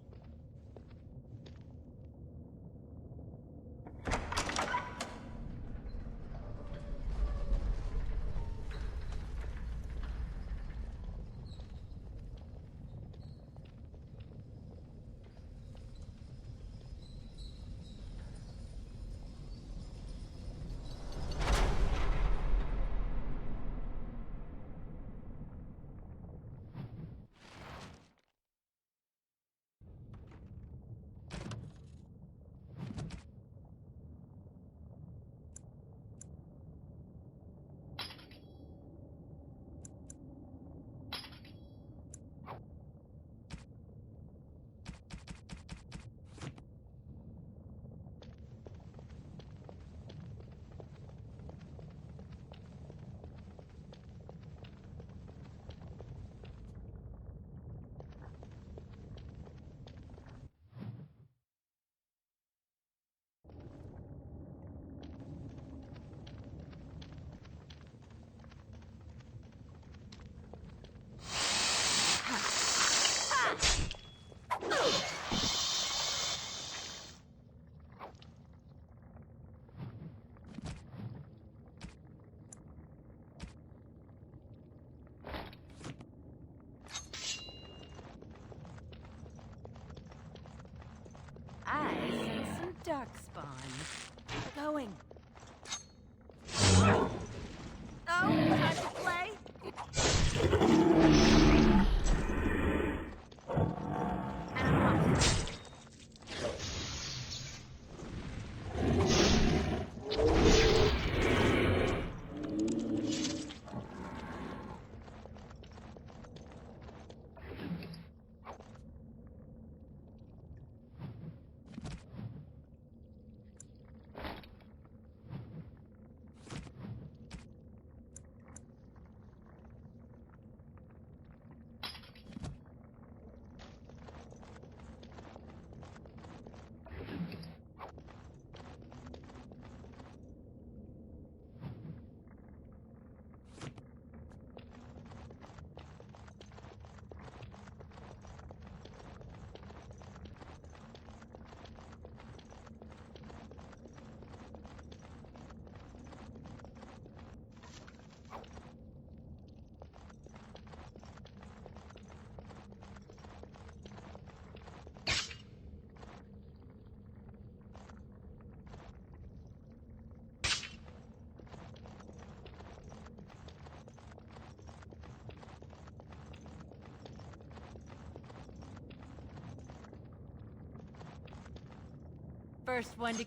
First one to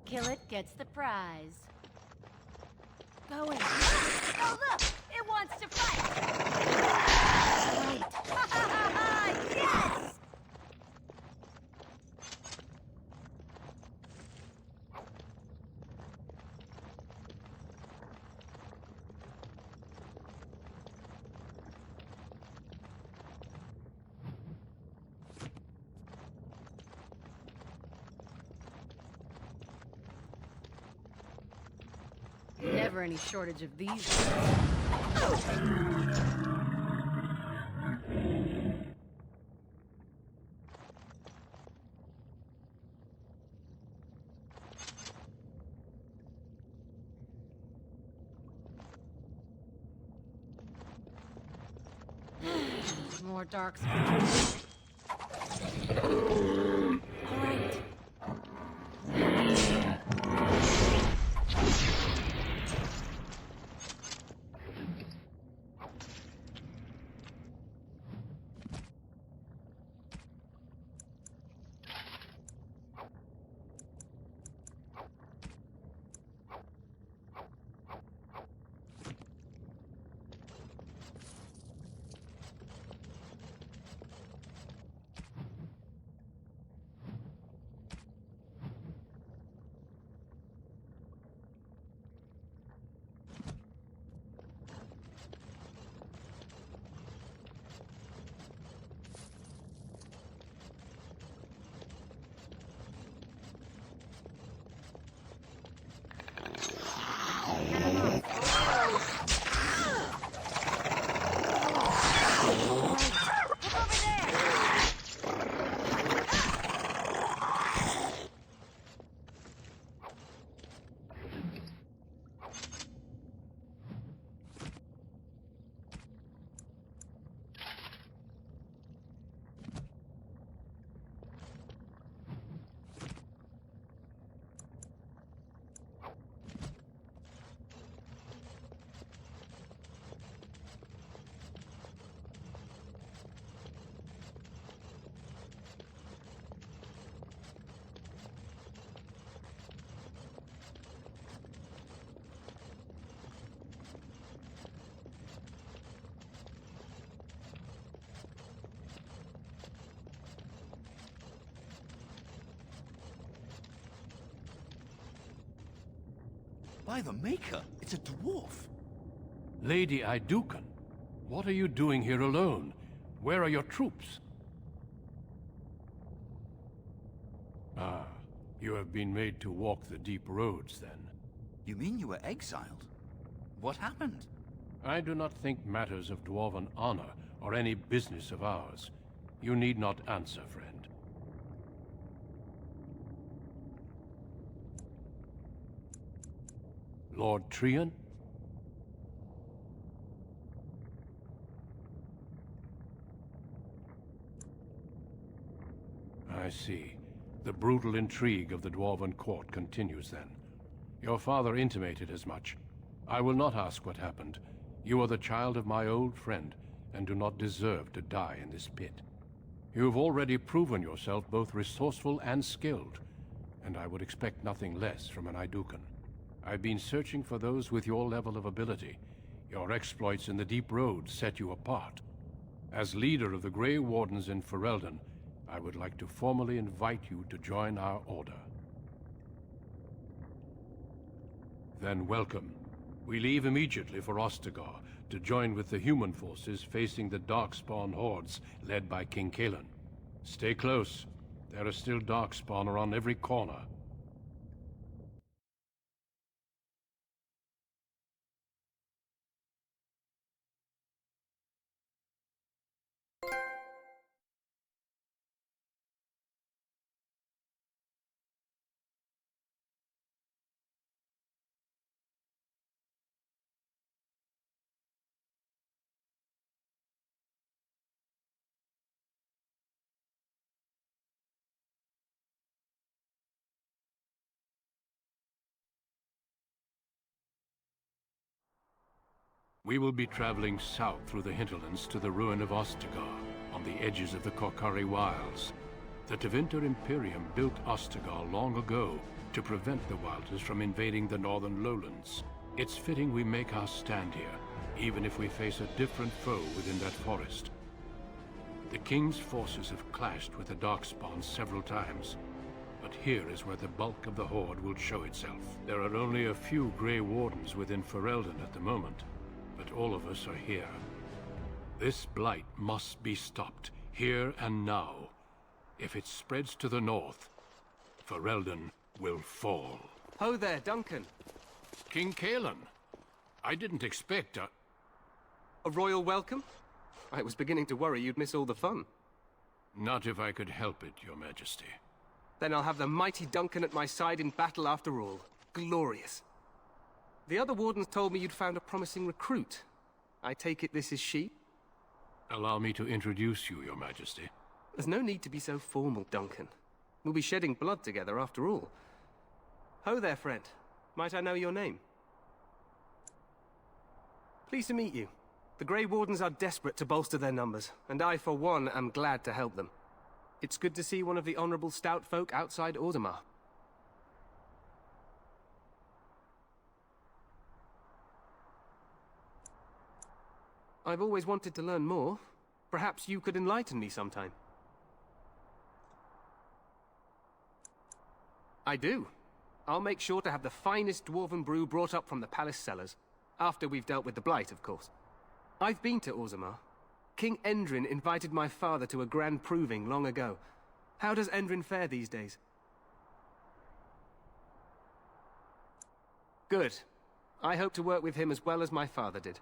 kill it gets the prize. Going. Oh, look! It wants to fight! Right. Yes! Never any shortage of these. More dark spots. Great. By the Maker, it's a dwarf. Lady Idukan, what are you doing here alone? Where are your troops? Ah, you have been made to walk the deep roads, then. You mean you were exiled? What happened? I do not think matters of dwarven honor are any business of ours. You need not answer, friend. Lord Trian? I see. The brutal intrigue of the Dwarven court continues then. Your father intimated as much. I will not ask what happened. You are the child of my old friend, and do not deserve to die in this pit. You have already proven yourself both resourceful and skilled, and I would expect nothing less from an Idukan. I've been searching for those with your level of ability. Your exploits in the Deep Road set you apart. As leader of the Grey Wardens in Ferelden, I would like to formally invite you to join our order. Then welcome. We leave immediately for Ostagar to join with the human forces facing the Darkspawn hordes led by King Kalen. Stay close. There are still Darkspawn around every corner. We will be traveling south through the hinterlands to the ruin of Ostagar, on the edges of the Korkari Wilds. The Tevinter Imperium built Ostagar long ago to prevent the Wilders from invading the northern lowlands. It's fitting we make our stand here, even if we face a different foe within that forest. The King's forces have clashed with the Darkspawn several times, but here is where the bulk of the Horde will show itself. There are only a few Grey Wardens within Ferelden at the moment, but all of us are here. This blight must be stopped, here and now. If it spreads to the north, Ferelden will fall. Ho there, Duncan. King Kalen. I didn't expect a royal welcome? I was beginning to worry you'd miss all the fun. Not if I could help it, Your Majesty. Then I'll have the mighty Duncan at my side in battle after all. Glorious. The other wardens told me you'd found a promising recruit. I take it this is she? Allow me to introduce you, Your Majesty. There's no need to be so formal, Duncan. We'll be shedding blood together after all. Ho there, friend. Might I know your name? Pleased to meet you. The Grey Wardens are desperate to bolster their numbers, and I, for one, am glad to help them. It's good to see one of the honorable stout folk outside Ordomar. I've always wanted to learn more. Perhaps you could enlighten me sometime. I do. I'll make sure to have the finest dwarven brew brought up from the palace cellars. After we've dealt with the blight, of course. I've been to Orzammar. King Endrin invited my father to a grand proving long ago. How does Endrin fare these days? Good. I hope to work with him as well as my father did.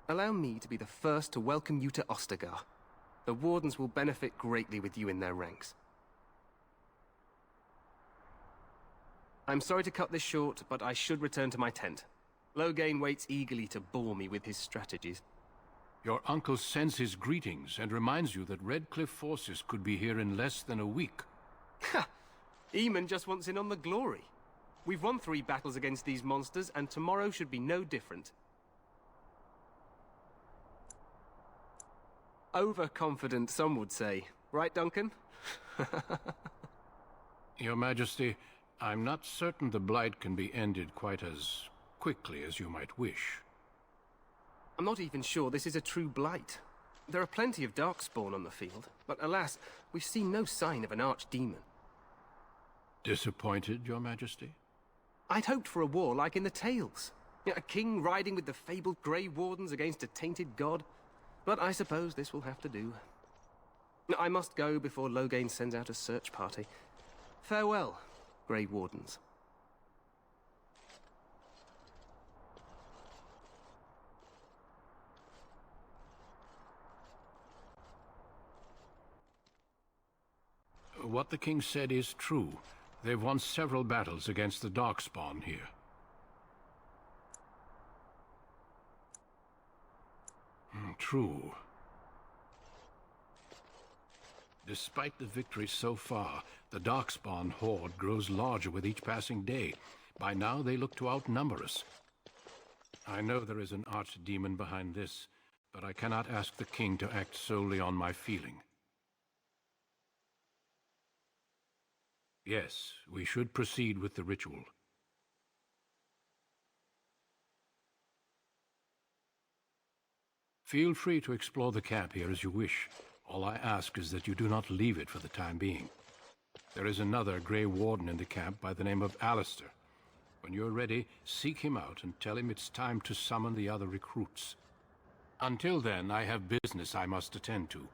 Allow me to be the first to welcome you to Ostagar. The Wardens will benefit greatly with you in their ranks. I'm sorry to cut this short, but I should return to my tent. Loghain waits eagerly to bore me with his strategies. Your uncle sends his greetings and reminds you that Redcliffe forces could be here in less than a week. Ha! Eamon just wants in on the glory. We've won 3 battles against these monsters, and tomorrow should be no different. Overconfident, some would say. Right, Duncan? Your Majesty, I'm not certain the blight can be ended quite as quickly as you might wish. I'm not even sure this is a true blight. There are plenty of darkspawn on the field, but alas, we've seen no sign of an archdemon. Disappointed, Your Majesty? I'd hoped for a war like in the tales. A king riding with the fabled Grey Wardens against a tainted god. But I suppose this will have to do. I must go before Loghain sends out a search party. Farewell, Grey Wardens. What the king said is true. They've won several battles against the Darkspawn here. True. Despite the victory so far, the Darkspawn horde grows larger with each passing day. By now, they look to outnumber us. I know there is an archdemon behind this, but I cannot ask the king to act solely on my feeling. Yes, we should proceed with the ritual. Feel free to explore the camp here as you wish. All I ask is that you do not leave it for the time being. There is another Grey Warden in the camp by the name of Alistair. When you're ready, seek him out and tell him it's time to summon the other recruits. Until then, I have business I must attend to.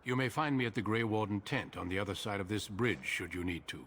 You may find me at the Grey Warden tent on the other side of this bridge, should you need to.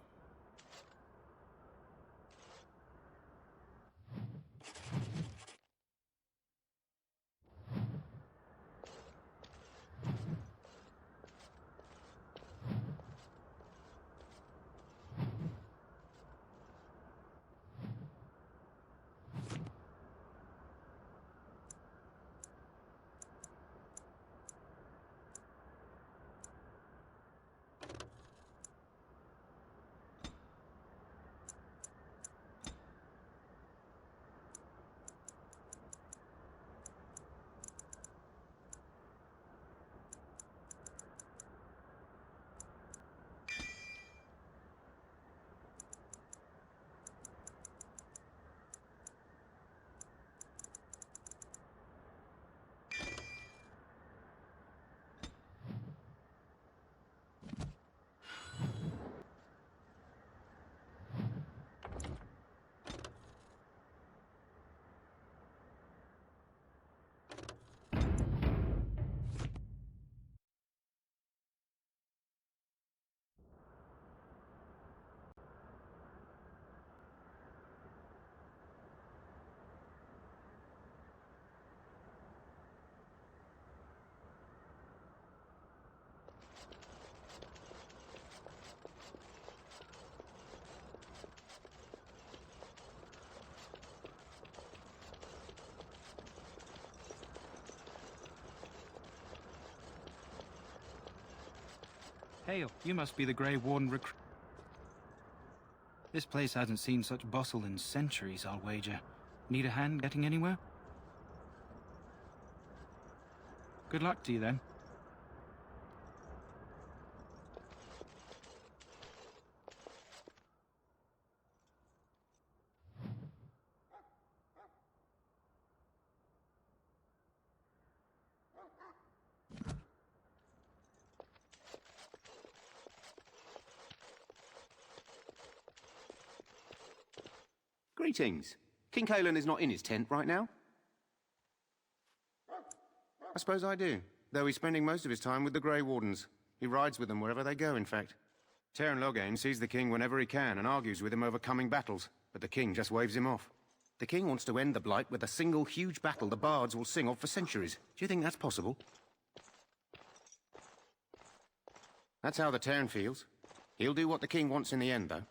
Hail, you must be the Grey Warden recruit. This place hasn't seen such bustle in centuries, I'll wager. Need a hand getting anywhere? Good luck to you, then. Greetings. King Kalen is not in his tent right now? I suppose I do, though he's spending most of his time with the Grey Wardens. He rides with them wherever they go, in fact. Teyrn Loghain sees the king whenever he can and argues with him over coming battles, but the king just waves him off. The king wants to end the Blight with a single huge battle the bards will sing of for centuries. Do you think that's possible? That's how the Teyrn feels. He'll do what the king wants in the end, though.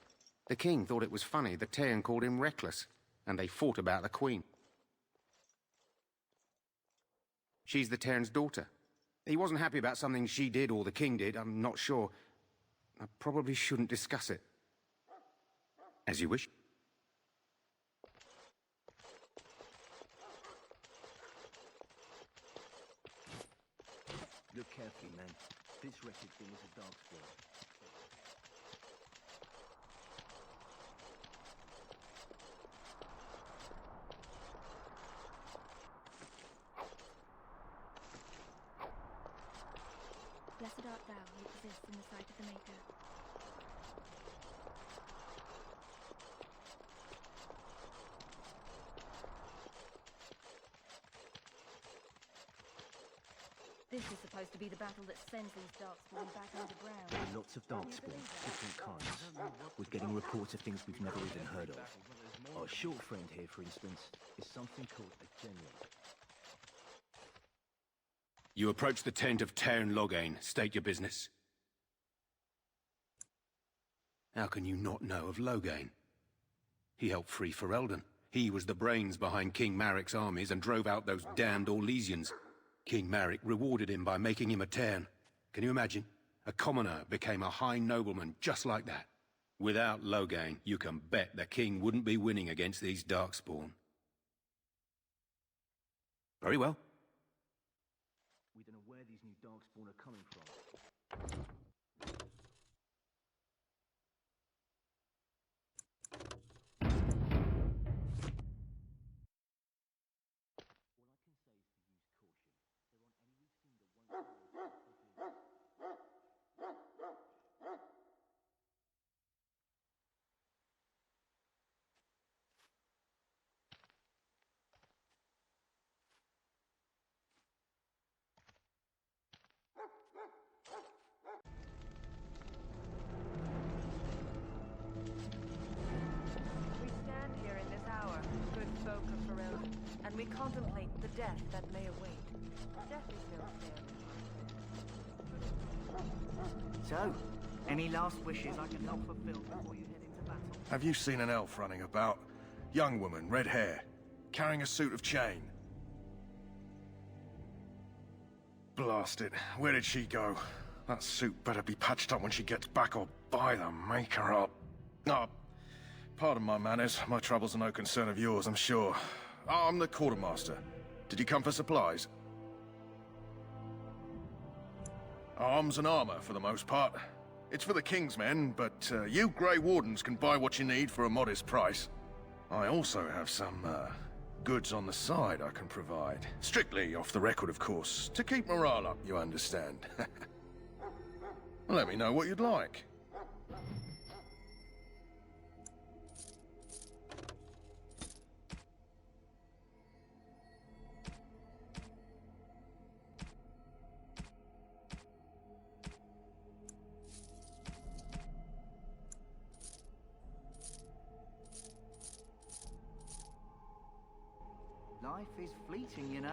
The king thought it was funny that Teyrn called him reckless, and they fought about the queen. She's the Teyrn's daughter. He wasn't happy about something she did or the king did, I'm not sure. I probably shouldn't discuss it. As you wish. Look carefully, men. This wretched thing is a darkspawn. Blessed art thou who exists in the sight of the Maker. This is supposed to be the battle that sends these darkspawn back underground. There are lots of darkspawn, different kinds. We're getting reports of things we've never even heard of. Our short friend here, for instance, is something called a general. You approach the tent of Teyrn Loghain. State your business. How can you not know of Loghain? He helped free Ferelden. He was the brains behind King Maric's armies and drove out those damned Orlesians. King Maric rewarded him by making him a Teyrn. Can you imagine? A commoner became a high nobleman just like that. Without Loghain, you can bet the king wouldn't be winning against these darkspawn. Very well. We don't know where these new darkspawn are coming from. We stand here in this hour, good folk of Ferelden, and we contemplate the death that may await. Death is no fear. So, any last wishes I can help fulfill before you head into battle? Have you seen an elf running about? Young woman, red hair, carrying a suit of chain. Blast it. Where did she go? That suit better be patched up when she gets back or by the maker up. Oh, pardon my manners. My troubles are no concern of yours, I'm sure. Oh, I'm the quartermaster. Did you come for supplies? Arms and armor, for the most part. It's for the King's men, but you Grey Wardens can buy what you need for a modest price. I also have some, goods on the side I can provide. Strictly off the record, of course. To keep morale up, you understand. Let me know what you'd like. Life is fleeting, you know.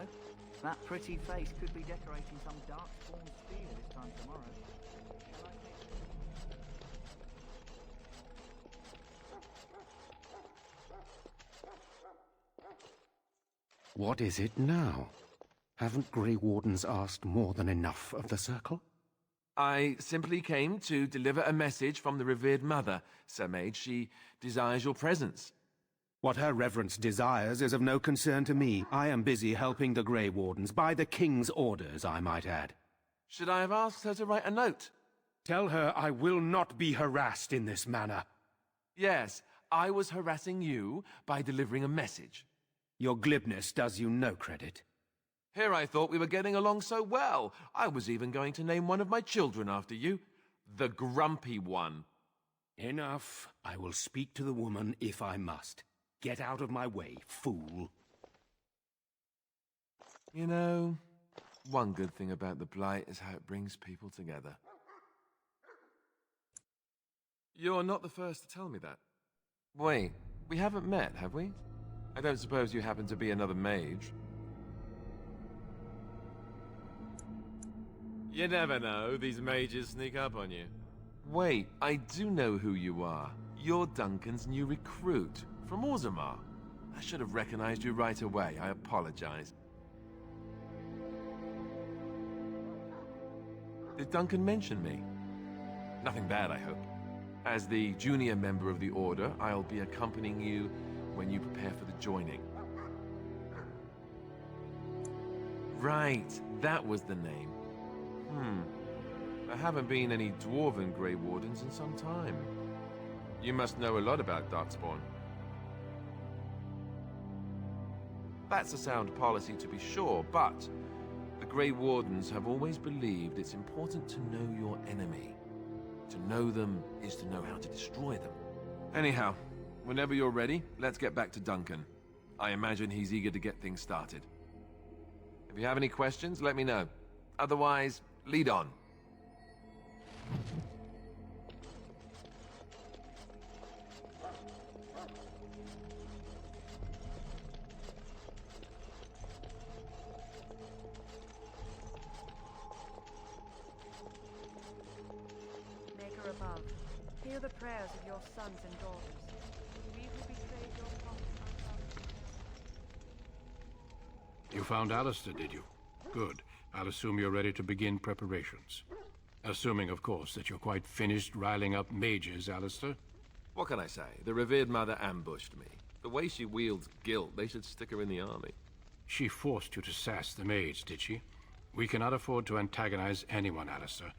That pretty face could be decorating some darkspawn spear this time tomorrow. What is it now? Haven't Grey Wardens asked more than enough of the Circle? I simply came to deliver a message from the revered mother, Sir Mage. She desires your presence. What her reverence desires is of no concern to me. I am busy helping the Grey Wardens, by the King's orders, I might add. Should I have asked her to write a note? Tell her I will not be harassed in this manner. Yes, I was harassing you by delivering a message. Your glibness does you no credit. Here I thought we were getting along so well. I was even going to name one of my children after you. The Grumpy One. Enough. I will speak to the woman if I must. Get out of my way, fool. You know, one good thing about the Blight is how it brings people together. You're not the first to tell me that. Wait, we haven't met, have we? I don't suppose you happen to be another mage? You never know, these mages sneak up on you. Wait, I do know who you are. You're Duncan's new recruit, from Orzammar. I should have recognized you right away, I apologize. Did Duncan mention me? Nothing bad, I hope. As the junior member of the Order, I'll be accompanying you when you prepare for the joining. Right, that was the name. There haven't been any Dwarven Grey Wardens in some time. You must know a lot about Darkspawn. That's a sound policy to be sure, but the Grey Wardens have always believed it's important to know your enemy. To know them is to know how to destroy them. Anyhow, whenever you're ready, let's get back to Duncan. I imagine he's eager to get things started. If you have any questions, let me know. Otherwise, lead on. Maker above, hear the prayers of your sons and daughters. We who betrayed your promise. You found Alistair, did you? Good. I'll assume you're ready to begin preparations. Assuming, of course, that you're quite finished riling up mages, Alistair. What can I say? The revered mother ambushed me. The way she wields guilt, they should stick her in the army. She forced you to sass the mage, did she? We cannot afford to antagonize anyone, Alistair.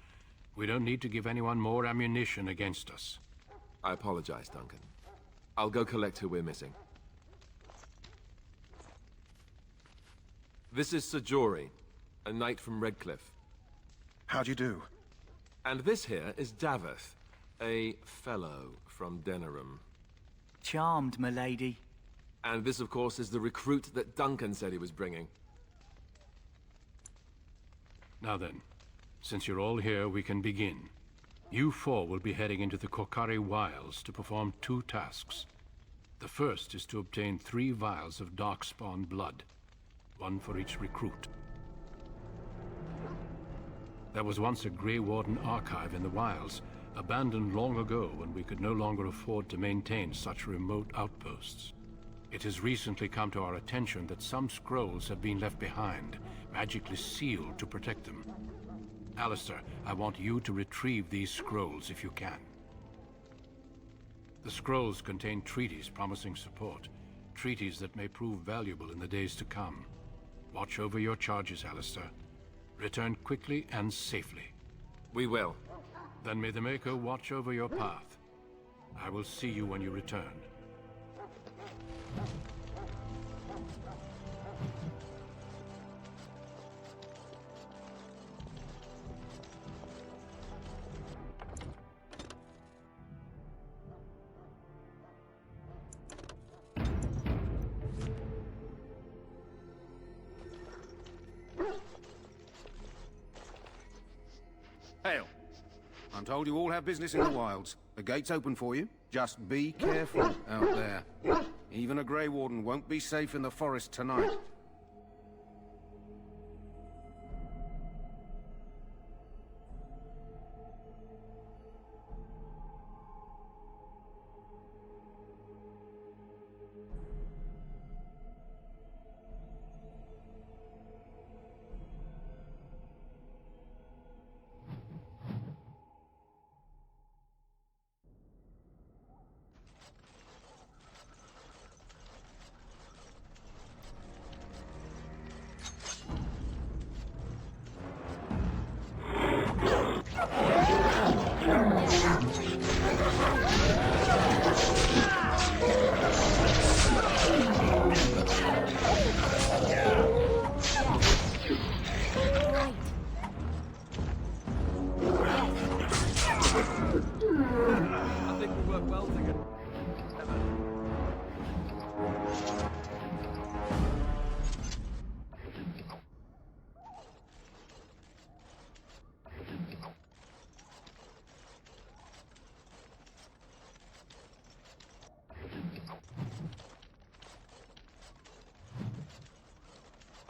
We don't need to give anyone more ammunition against us. I apologize, Duncan. I'll go collect who we're missing. This is Sir Jory, a knight from Redcliffe. How'd you do? And this here is Daveth, a fellow from Denerim. Charmed, milady. And this, of course, is the recruit that Duncan said he was bringing. Now then, since you're all here, we can begin. You four will be heading into the Korcari Wilds to perform 2 tasks. The first is to obtain 3 vials of Darkspawn blood, 1 for each recruit. There was once a Grey Warden archive in the wilds, abandoned long ago when we could no longer afford to maintain such remote outposts. It has recently come to our attention that some scrolls have been left behind, magically sealed to protect them. Alistair, I want you to retrieve these scrolls if you can. The scrolls contain treaties promising support, treaties that may prove valuable in the days to come. Watch over your charges, Alistair. Return quickly and safely. We will. Then may the Maker watch over your path. I will see you when you return. Hail. I'm told you all have business in the wilds. The gate's open for you. Just be careful out there. Even a Grey Warden won't be safe in the forest tonight.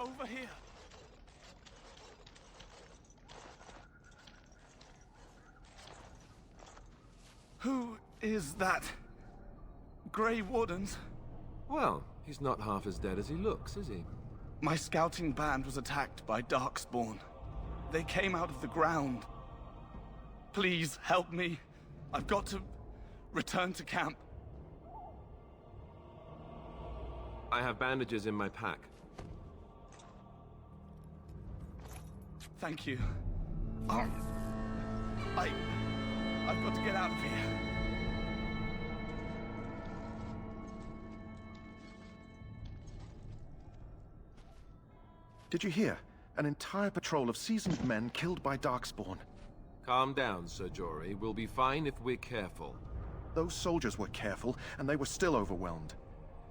Over here. Who is that? Grey Wardens? Well, he's not half as dead as he looks, is he? My scouting band was attacked by Darkspawn. They came out of the ground. Please help me. I've got to return to camp. I have bandages in my pack. Thank you. I've got to get out of here. Did you hear? An entire patrol of seasoned men killed by Darkspawn. Calm down, Sir Jory. We'll be fine if we're careful. Those soldiers were careful, and they were still overwhelmed.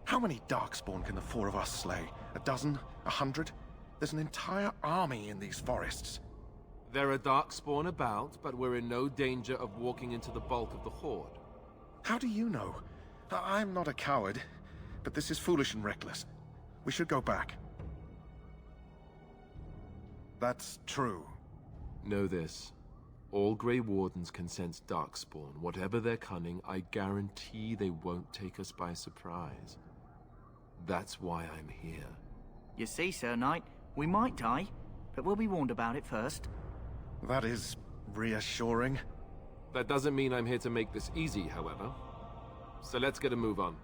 How many Darkspawn can the four of us slay? A dozen? 100? There's an entire army in these forests. There are Darkspawn about, but we're in no danger of walking into the bulk of the Horde. How do you know? I'm not a coward, but this is foolish and reckless. We should go back. That's true. Know this. All Grey Wardens can sense Darkspawn. Whatever their cunning, I guarantee they won't take us by surprise. That's why I'm here. You see, Sir Knight, we might die, but we'll be warned about it first. That is reassuring. That doesn't mean I'm here to make this easy, however. So let's get a move on.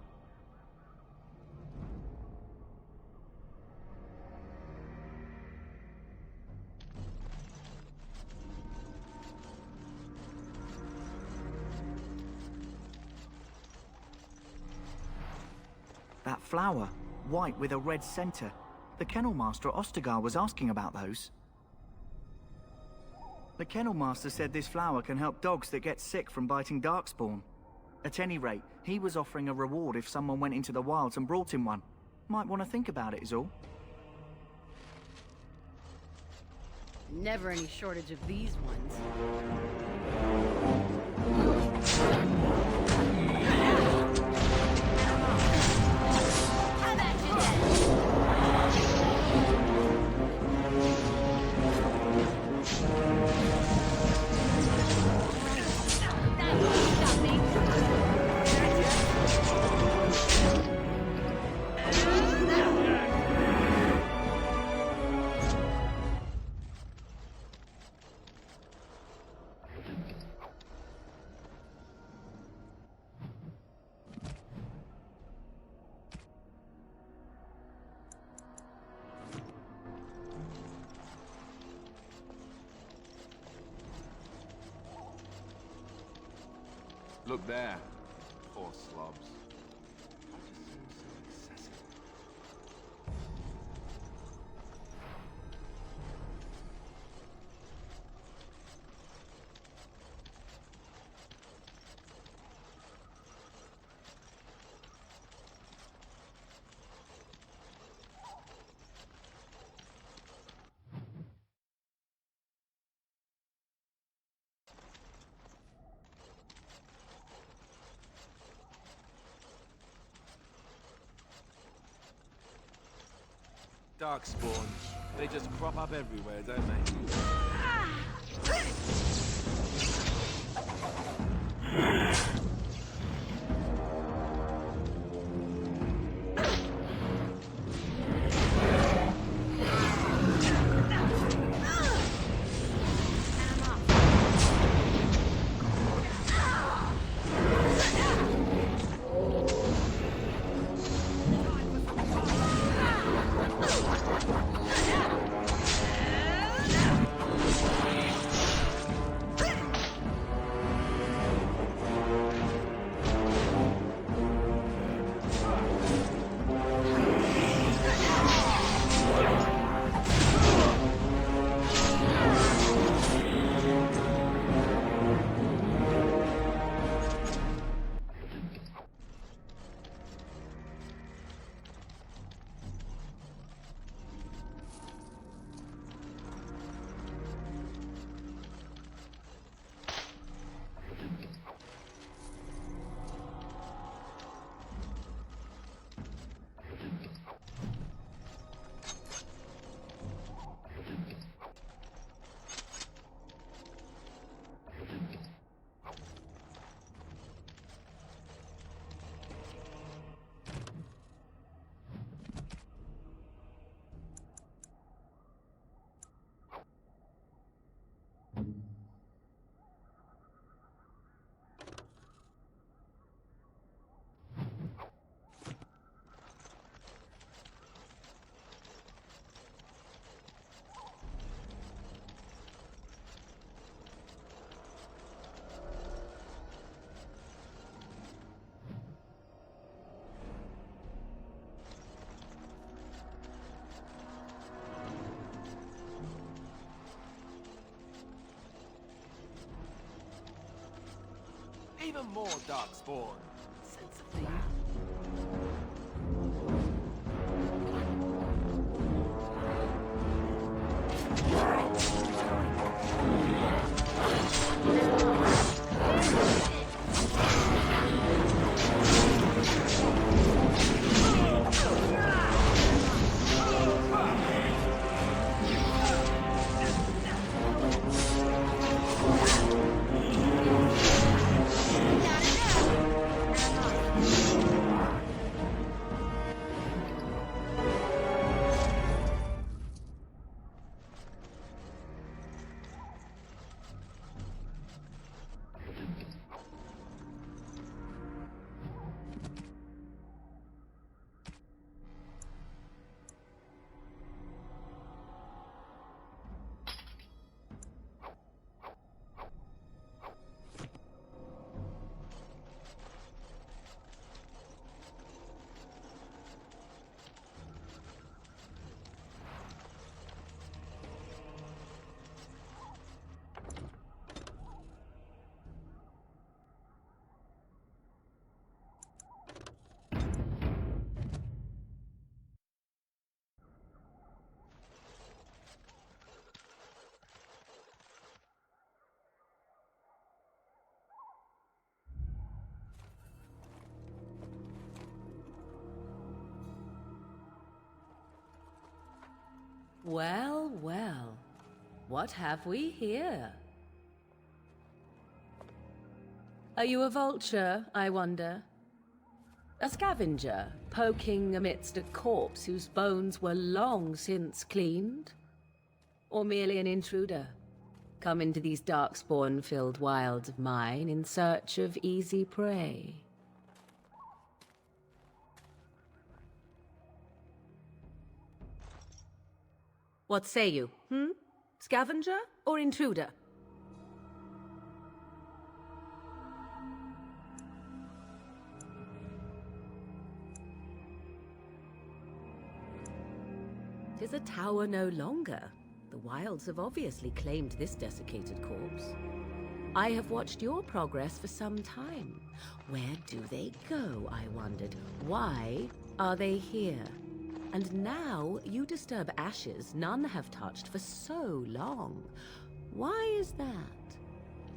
That flower, white with a red center. The Kennel Master at Ostagar was asking about those. The Kennel Master said this flower can help dogs that get sick from biting Darkspawn. At any rate, he was offering a reward if someone went into the wilds and brought him one. Might want to think about it is all. Never any shortage of these ones. Look there. Poor slobs. So excessive. Darkspawn. They just crop up everywhere, don't they? Even more darkspawn. Sense of theme. Well, well. What have we here? Are you a vulture, I wonder? A scavenger, poking amidst a corpse whose bones were long since cleaned? Or merely an intruder, come into these darkspawn-filled wilds of mine in search of easy prey? What say you, Scavenger or intruder? Tis a tower no longer. The wilds have obviously claimed this desiccated corpse. I have watched your progress for some time. Where do they go, I wondered? Why are they here? And now you disturb ashes none have touched for so long. Why is that?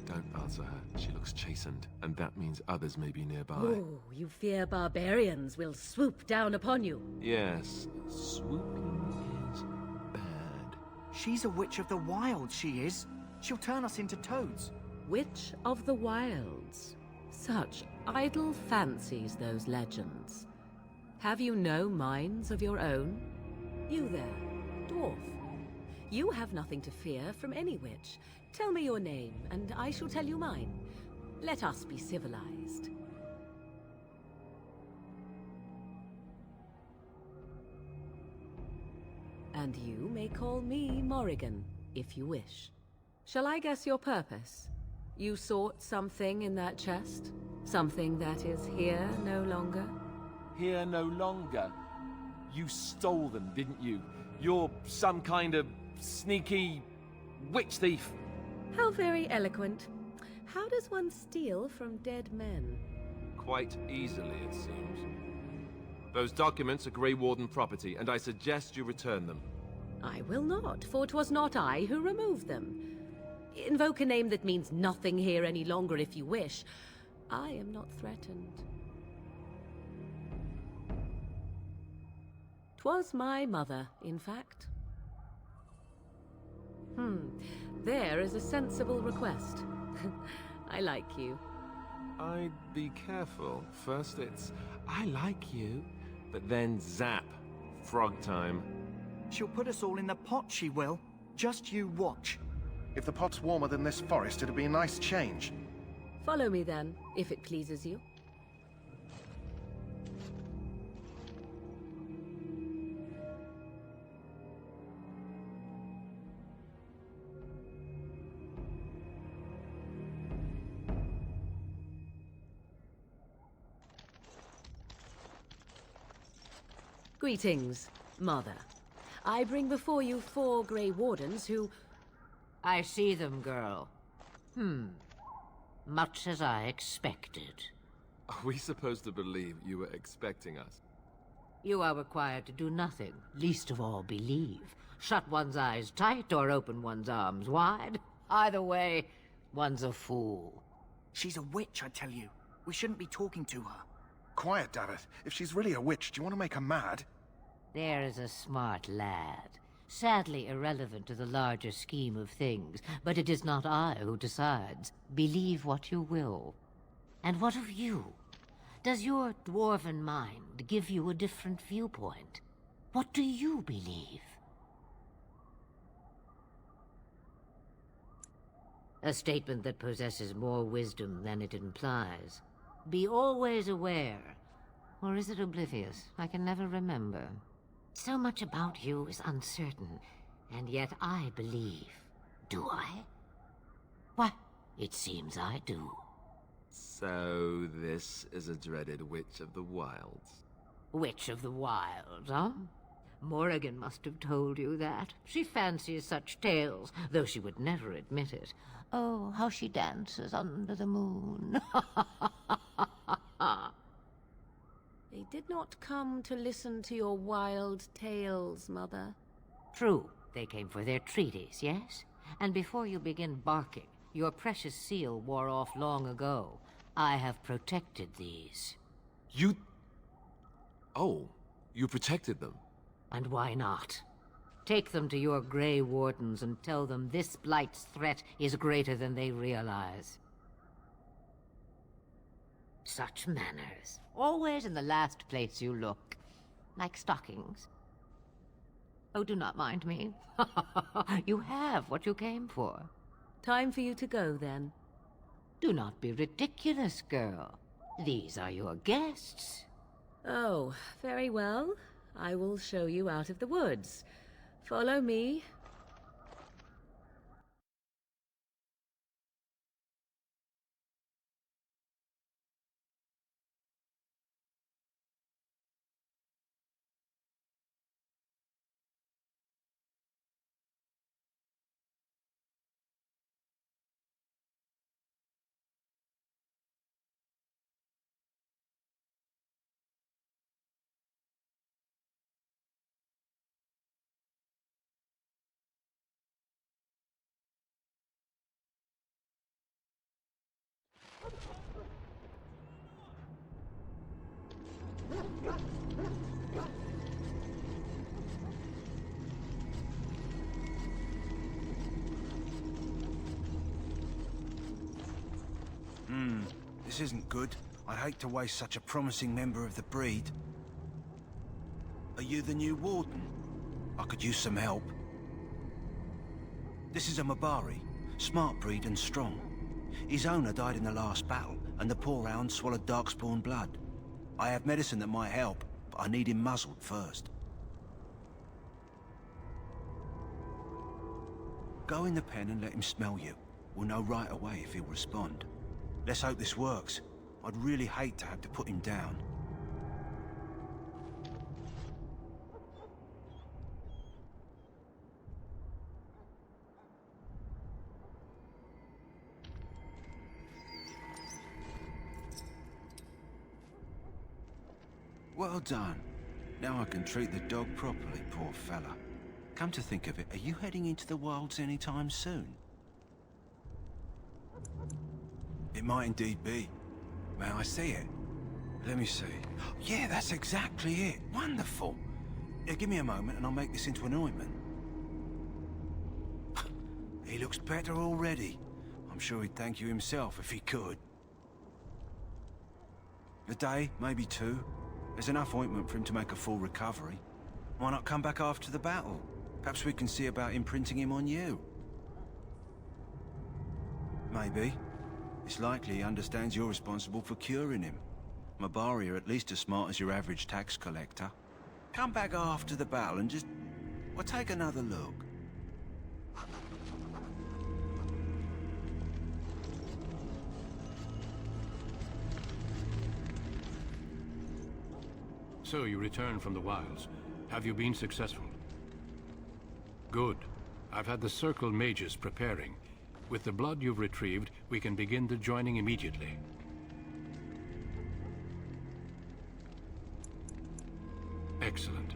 Don't answer her. She looks chastened, and that means others may be nearby. Oh, you fear barbarians will swoop down upon you. Yes, swooping is bad. She's a witch of the wild, she is. She'll turn us into toads. Witch of the wilds. Such idle fancies, those legends. Have you no minds of your own? You there, Dwarf. You have nothing to fear from any witch. Tell me your name, and I shall tell you mine. Let us be civilized. And you may call me Morrigan, if you wish. Shall I guess your purpose? You sought something in that chest? Something that is here no longer? Here no longer. You stole them, didn't you? You're some kind of sneaky witch thief. How very eloquent. How does one steal from dead men? Quite easily, it seems. Those documents are Grey Warden property, and I suggest you return them. I will not, for 'twas not I who removed them. Invoke a name that means nothing here any longer if you wish. I am not threatened. 'Twas my mother, in fact. There is a sensible request. I like you. I'd be careful. First it's, I like you, but then zap. Frog time. She'll put us all in the pot, she will. Just you watch. If the pot's warmer than this forest, it'd be a nice change. Follow me then, if it pleases you. Greetings, Mother. I bring before you 4 Grey Wardens who... I see them, girl. much as I expected. Are we supposed to believe you were expecting us? You are required to do nothing, least of all believe. Shut one's eyes tight or open one's arms wide. Either way, one's a fool. She's a witch, I tell you. We shouldn't be talking to her. Quiet, damn it. If she's really a witch, do you want to make her mad? There is a smart lad. Sadly irrelevant to the larger scheme of things, but it is not I who decides. Believe what you will. And what of you? Does your dwarven mind give you a different viewpoint? What do you believe? A statement that possesses more wisdom than it implies. Be always aware. Or is it oblivious? I can never remember. So much about you is uncertain, and yet I believe. Do I? Why, it seems I do. So this is a dreaded Witch of the Wilds. Witch of the Wilds, huh? Morrigan must have told you that. She fancies such tales, though she would never admit it. Oh, how she dances under the moon. They did not come to listen to your wild tales, Mother. True, they came for their treaties, yes? And before you begin barking, your precious seal wore off long ago. I have protected these. You... Oh, you protected them? And why not? Take them to your Grey Wardens and tell them this Blight's threat is greater than they realize. Such manners. Always in the last place you look. Like stockings. Oh, do not mind me. You have what you came for. Time for you to go, then. Do not be ridiculous, girl. These are your guests. Oh, very well. I will show you out of the woods. Follow me. This isn't good. I'd hate to waste such a promising member of the breed. Are you the new warden? I could use some help. This is a Mabari, smart breed and strong. His owner died in the last battle, and the poor hound swallowed darkspawn blood. I have medicine that might help, but I need him muzzled first. Go in the pen and let him smell you. We'll know right away if he'll respond. Let's hope this works. I'd really hate to have to put him down. Well done. Now I can treat the dog properly, poor fella. Come to think of it, are you heading into the wilds anytime soon? It might indeed be. May I see it? Let me see. Yeah, that's exactly it. Wonderful. Give me a moment and I'll make this into an ointment. He looks better already. I'm sure he'd thank you himself if he could. A day, maybe two. There's enough ointment for him to make a full recovery. Why not come back after the battle? Perhaps we can see about imprinting him on you. Maybe. It's likely he understands you're responsible for curing him. Mabari are at least as smart as your average tax collector. Come back after the battle and just... well, take another look. So you return from the wilds. Have you been successful? Good. I've had the Circle mages preparing. With the blood you've retrieved, we can begin the joining immediately. Excellent.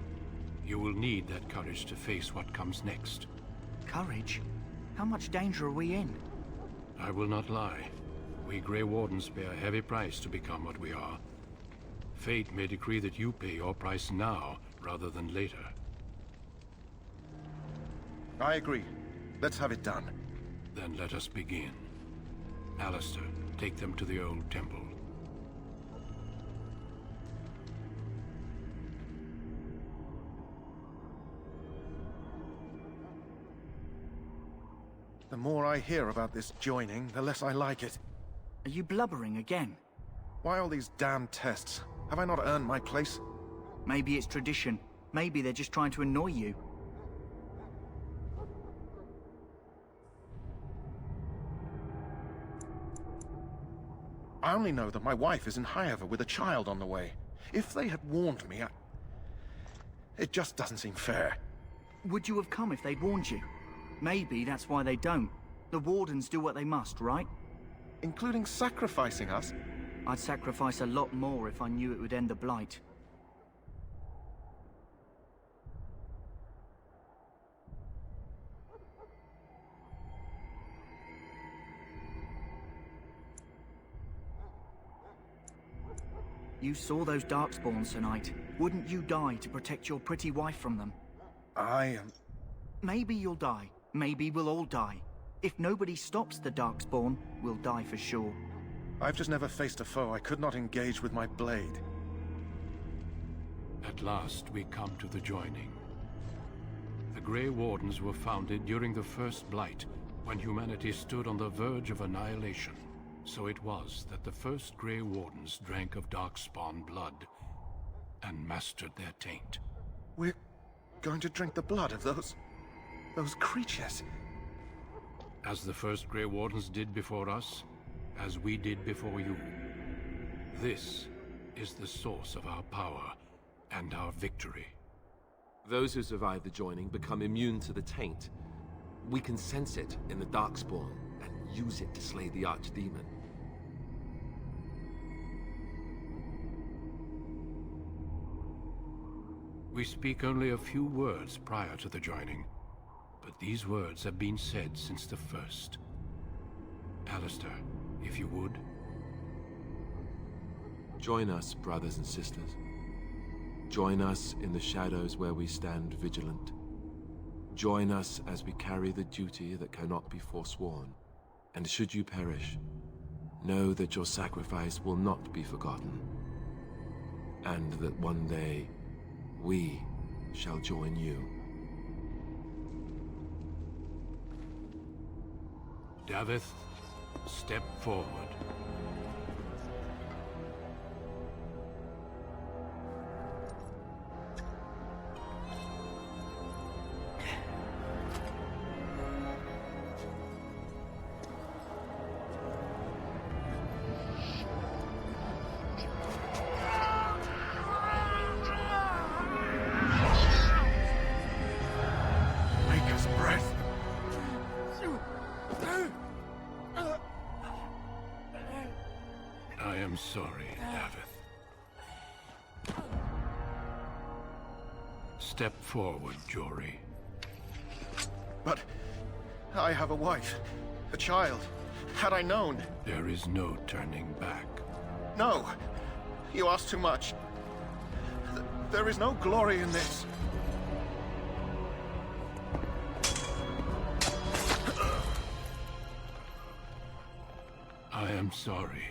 You will need that courage to face what comes next. Courage? How much danger are we in? I will not lie. We Grey Wardens pay a heavy price to become what we are. Fate may decree that you pay your price now, rather than later. I agree. Let's have it done. Then let us begin. Alistair, take them to the old temple. The more I hear about this joining, the less I like it. Are you blubbering again? Why all these damn tests? Have I not earned my place? Maybe it's tradition. Maybe they're just trying to annoy you. I only know that my wife is in Highever with a child on the way. If they had warned me, it just doesn't seem fair. Would you have come if they'd warned you? Maybe that's why they don't. The Wardens do what they must, right? Including sacrificing us? I'd sacrifice a lot more if I knew it would end the Blight. You saw those Darkspawns tonight. Wouldn't you die to protect your pretty wife from them? Maybe you'll die. Maybe we'll all die. If nobody stops the Darkspawn, we'll die for sure. I've just never faced a foe I could not engage with my blade. At last, we come to the joining. The Grey Wardens were founded during the First Blight, when humanity stood on the verge of annihilation. So it was that the first Grey Wardens drank of Darkspawn blood and mastered their taint. We're going to drink the blood of those creatures. As the first Grey Wardens did before us, as we did before you. This is the source of our power and our victory. Those who survive the joining become immune to the taint. We can sense it in the Darkspawn and use it to slay the Archdemon. We speak only a few words prior to the joining, but these words have been said since the first. Alistair, if you would. Join us, brothers and sisters. Join us in the shadows where we stand vigilant. Join us as we carry the duty that cannot be forsworn. And should you perish, know that your sacrifice will not be forgotten. And that one day, we shall join you. Davith, step forward. I am sorry, Davith. Step forward, Jory. But I have a wife, a child. Had I known... There is no turning back. No! You ask too much. There is no glory in this. I am sorry.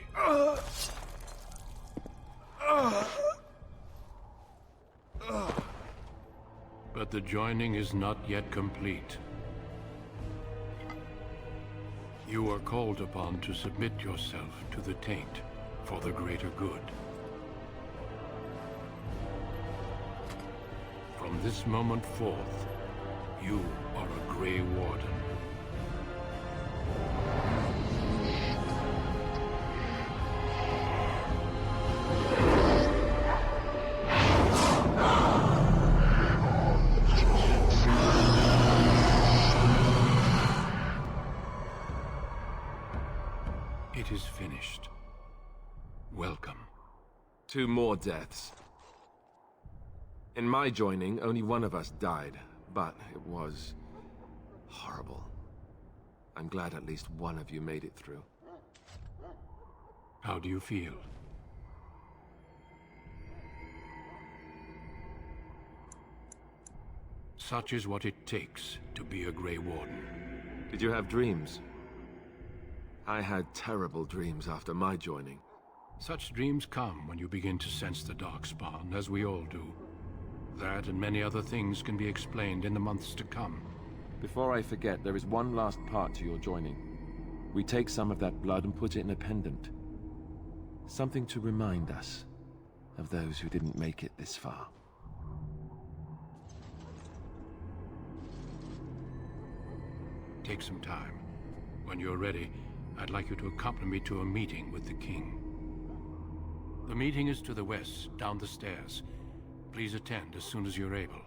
But the joining is not yet complete. You are called upon to submit yourself to the taint for the greater good. From this moment forth, you are a Grey Warden. It is finished. Welcome. 2 more deaths. In my joining, only one of us died, but it was horrible. I'm glad at least one of you made it through. How do you feel? Such is what it takes to be a Grey Warden. Did you have dreams? I had terrible dreams after my joining. Such dreams come when you begin to sense the Darkspawn, as we all do. That and many other things can be explained in the months to come. Before I forget, there is one last part to your joining. We take some of that blood and put it in a pendant. Something to remind us of those who didn't make it this far. Take some time. When you're ready, I'd like you to accompany me to a meeting with the king. The meeting is to the west, down the stairs. Please attend as soon as you're able.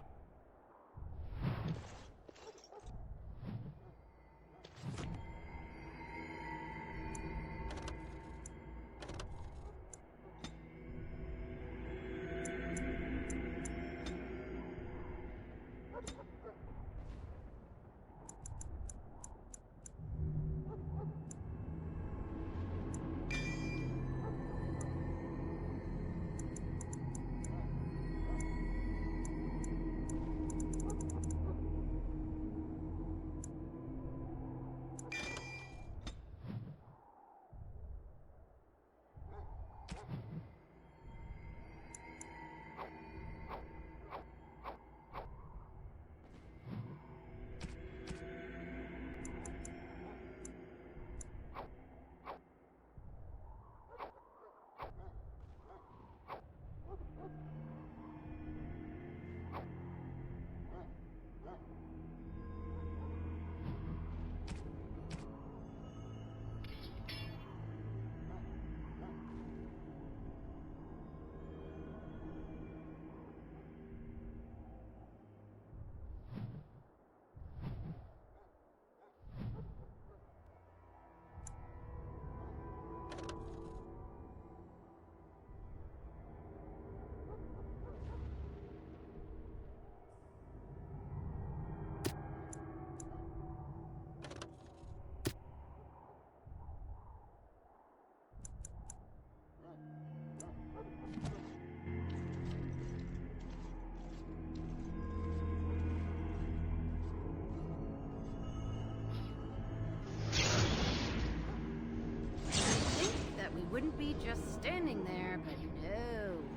Wouldn't be just standing there, but no.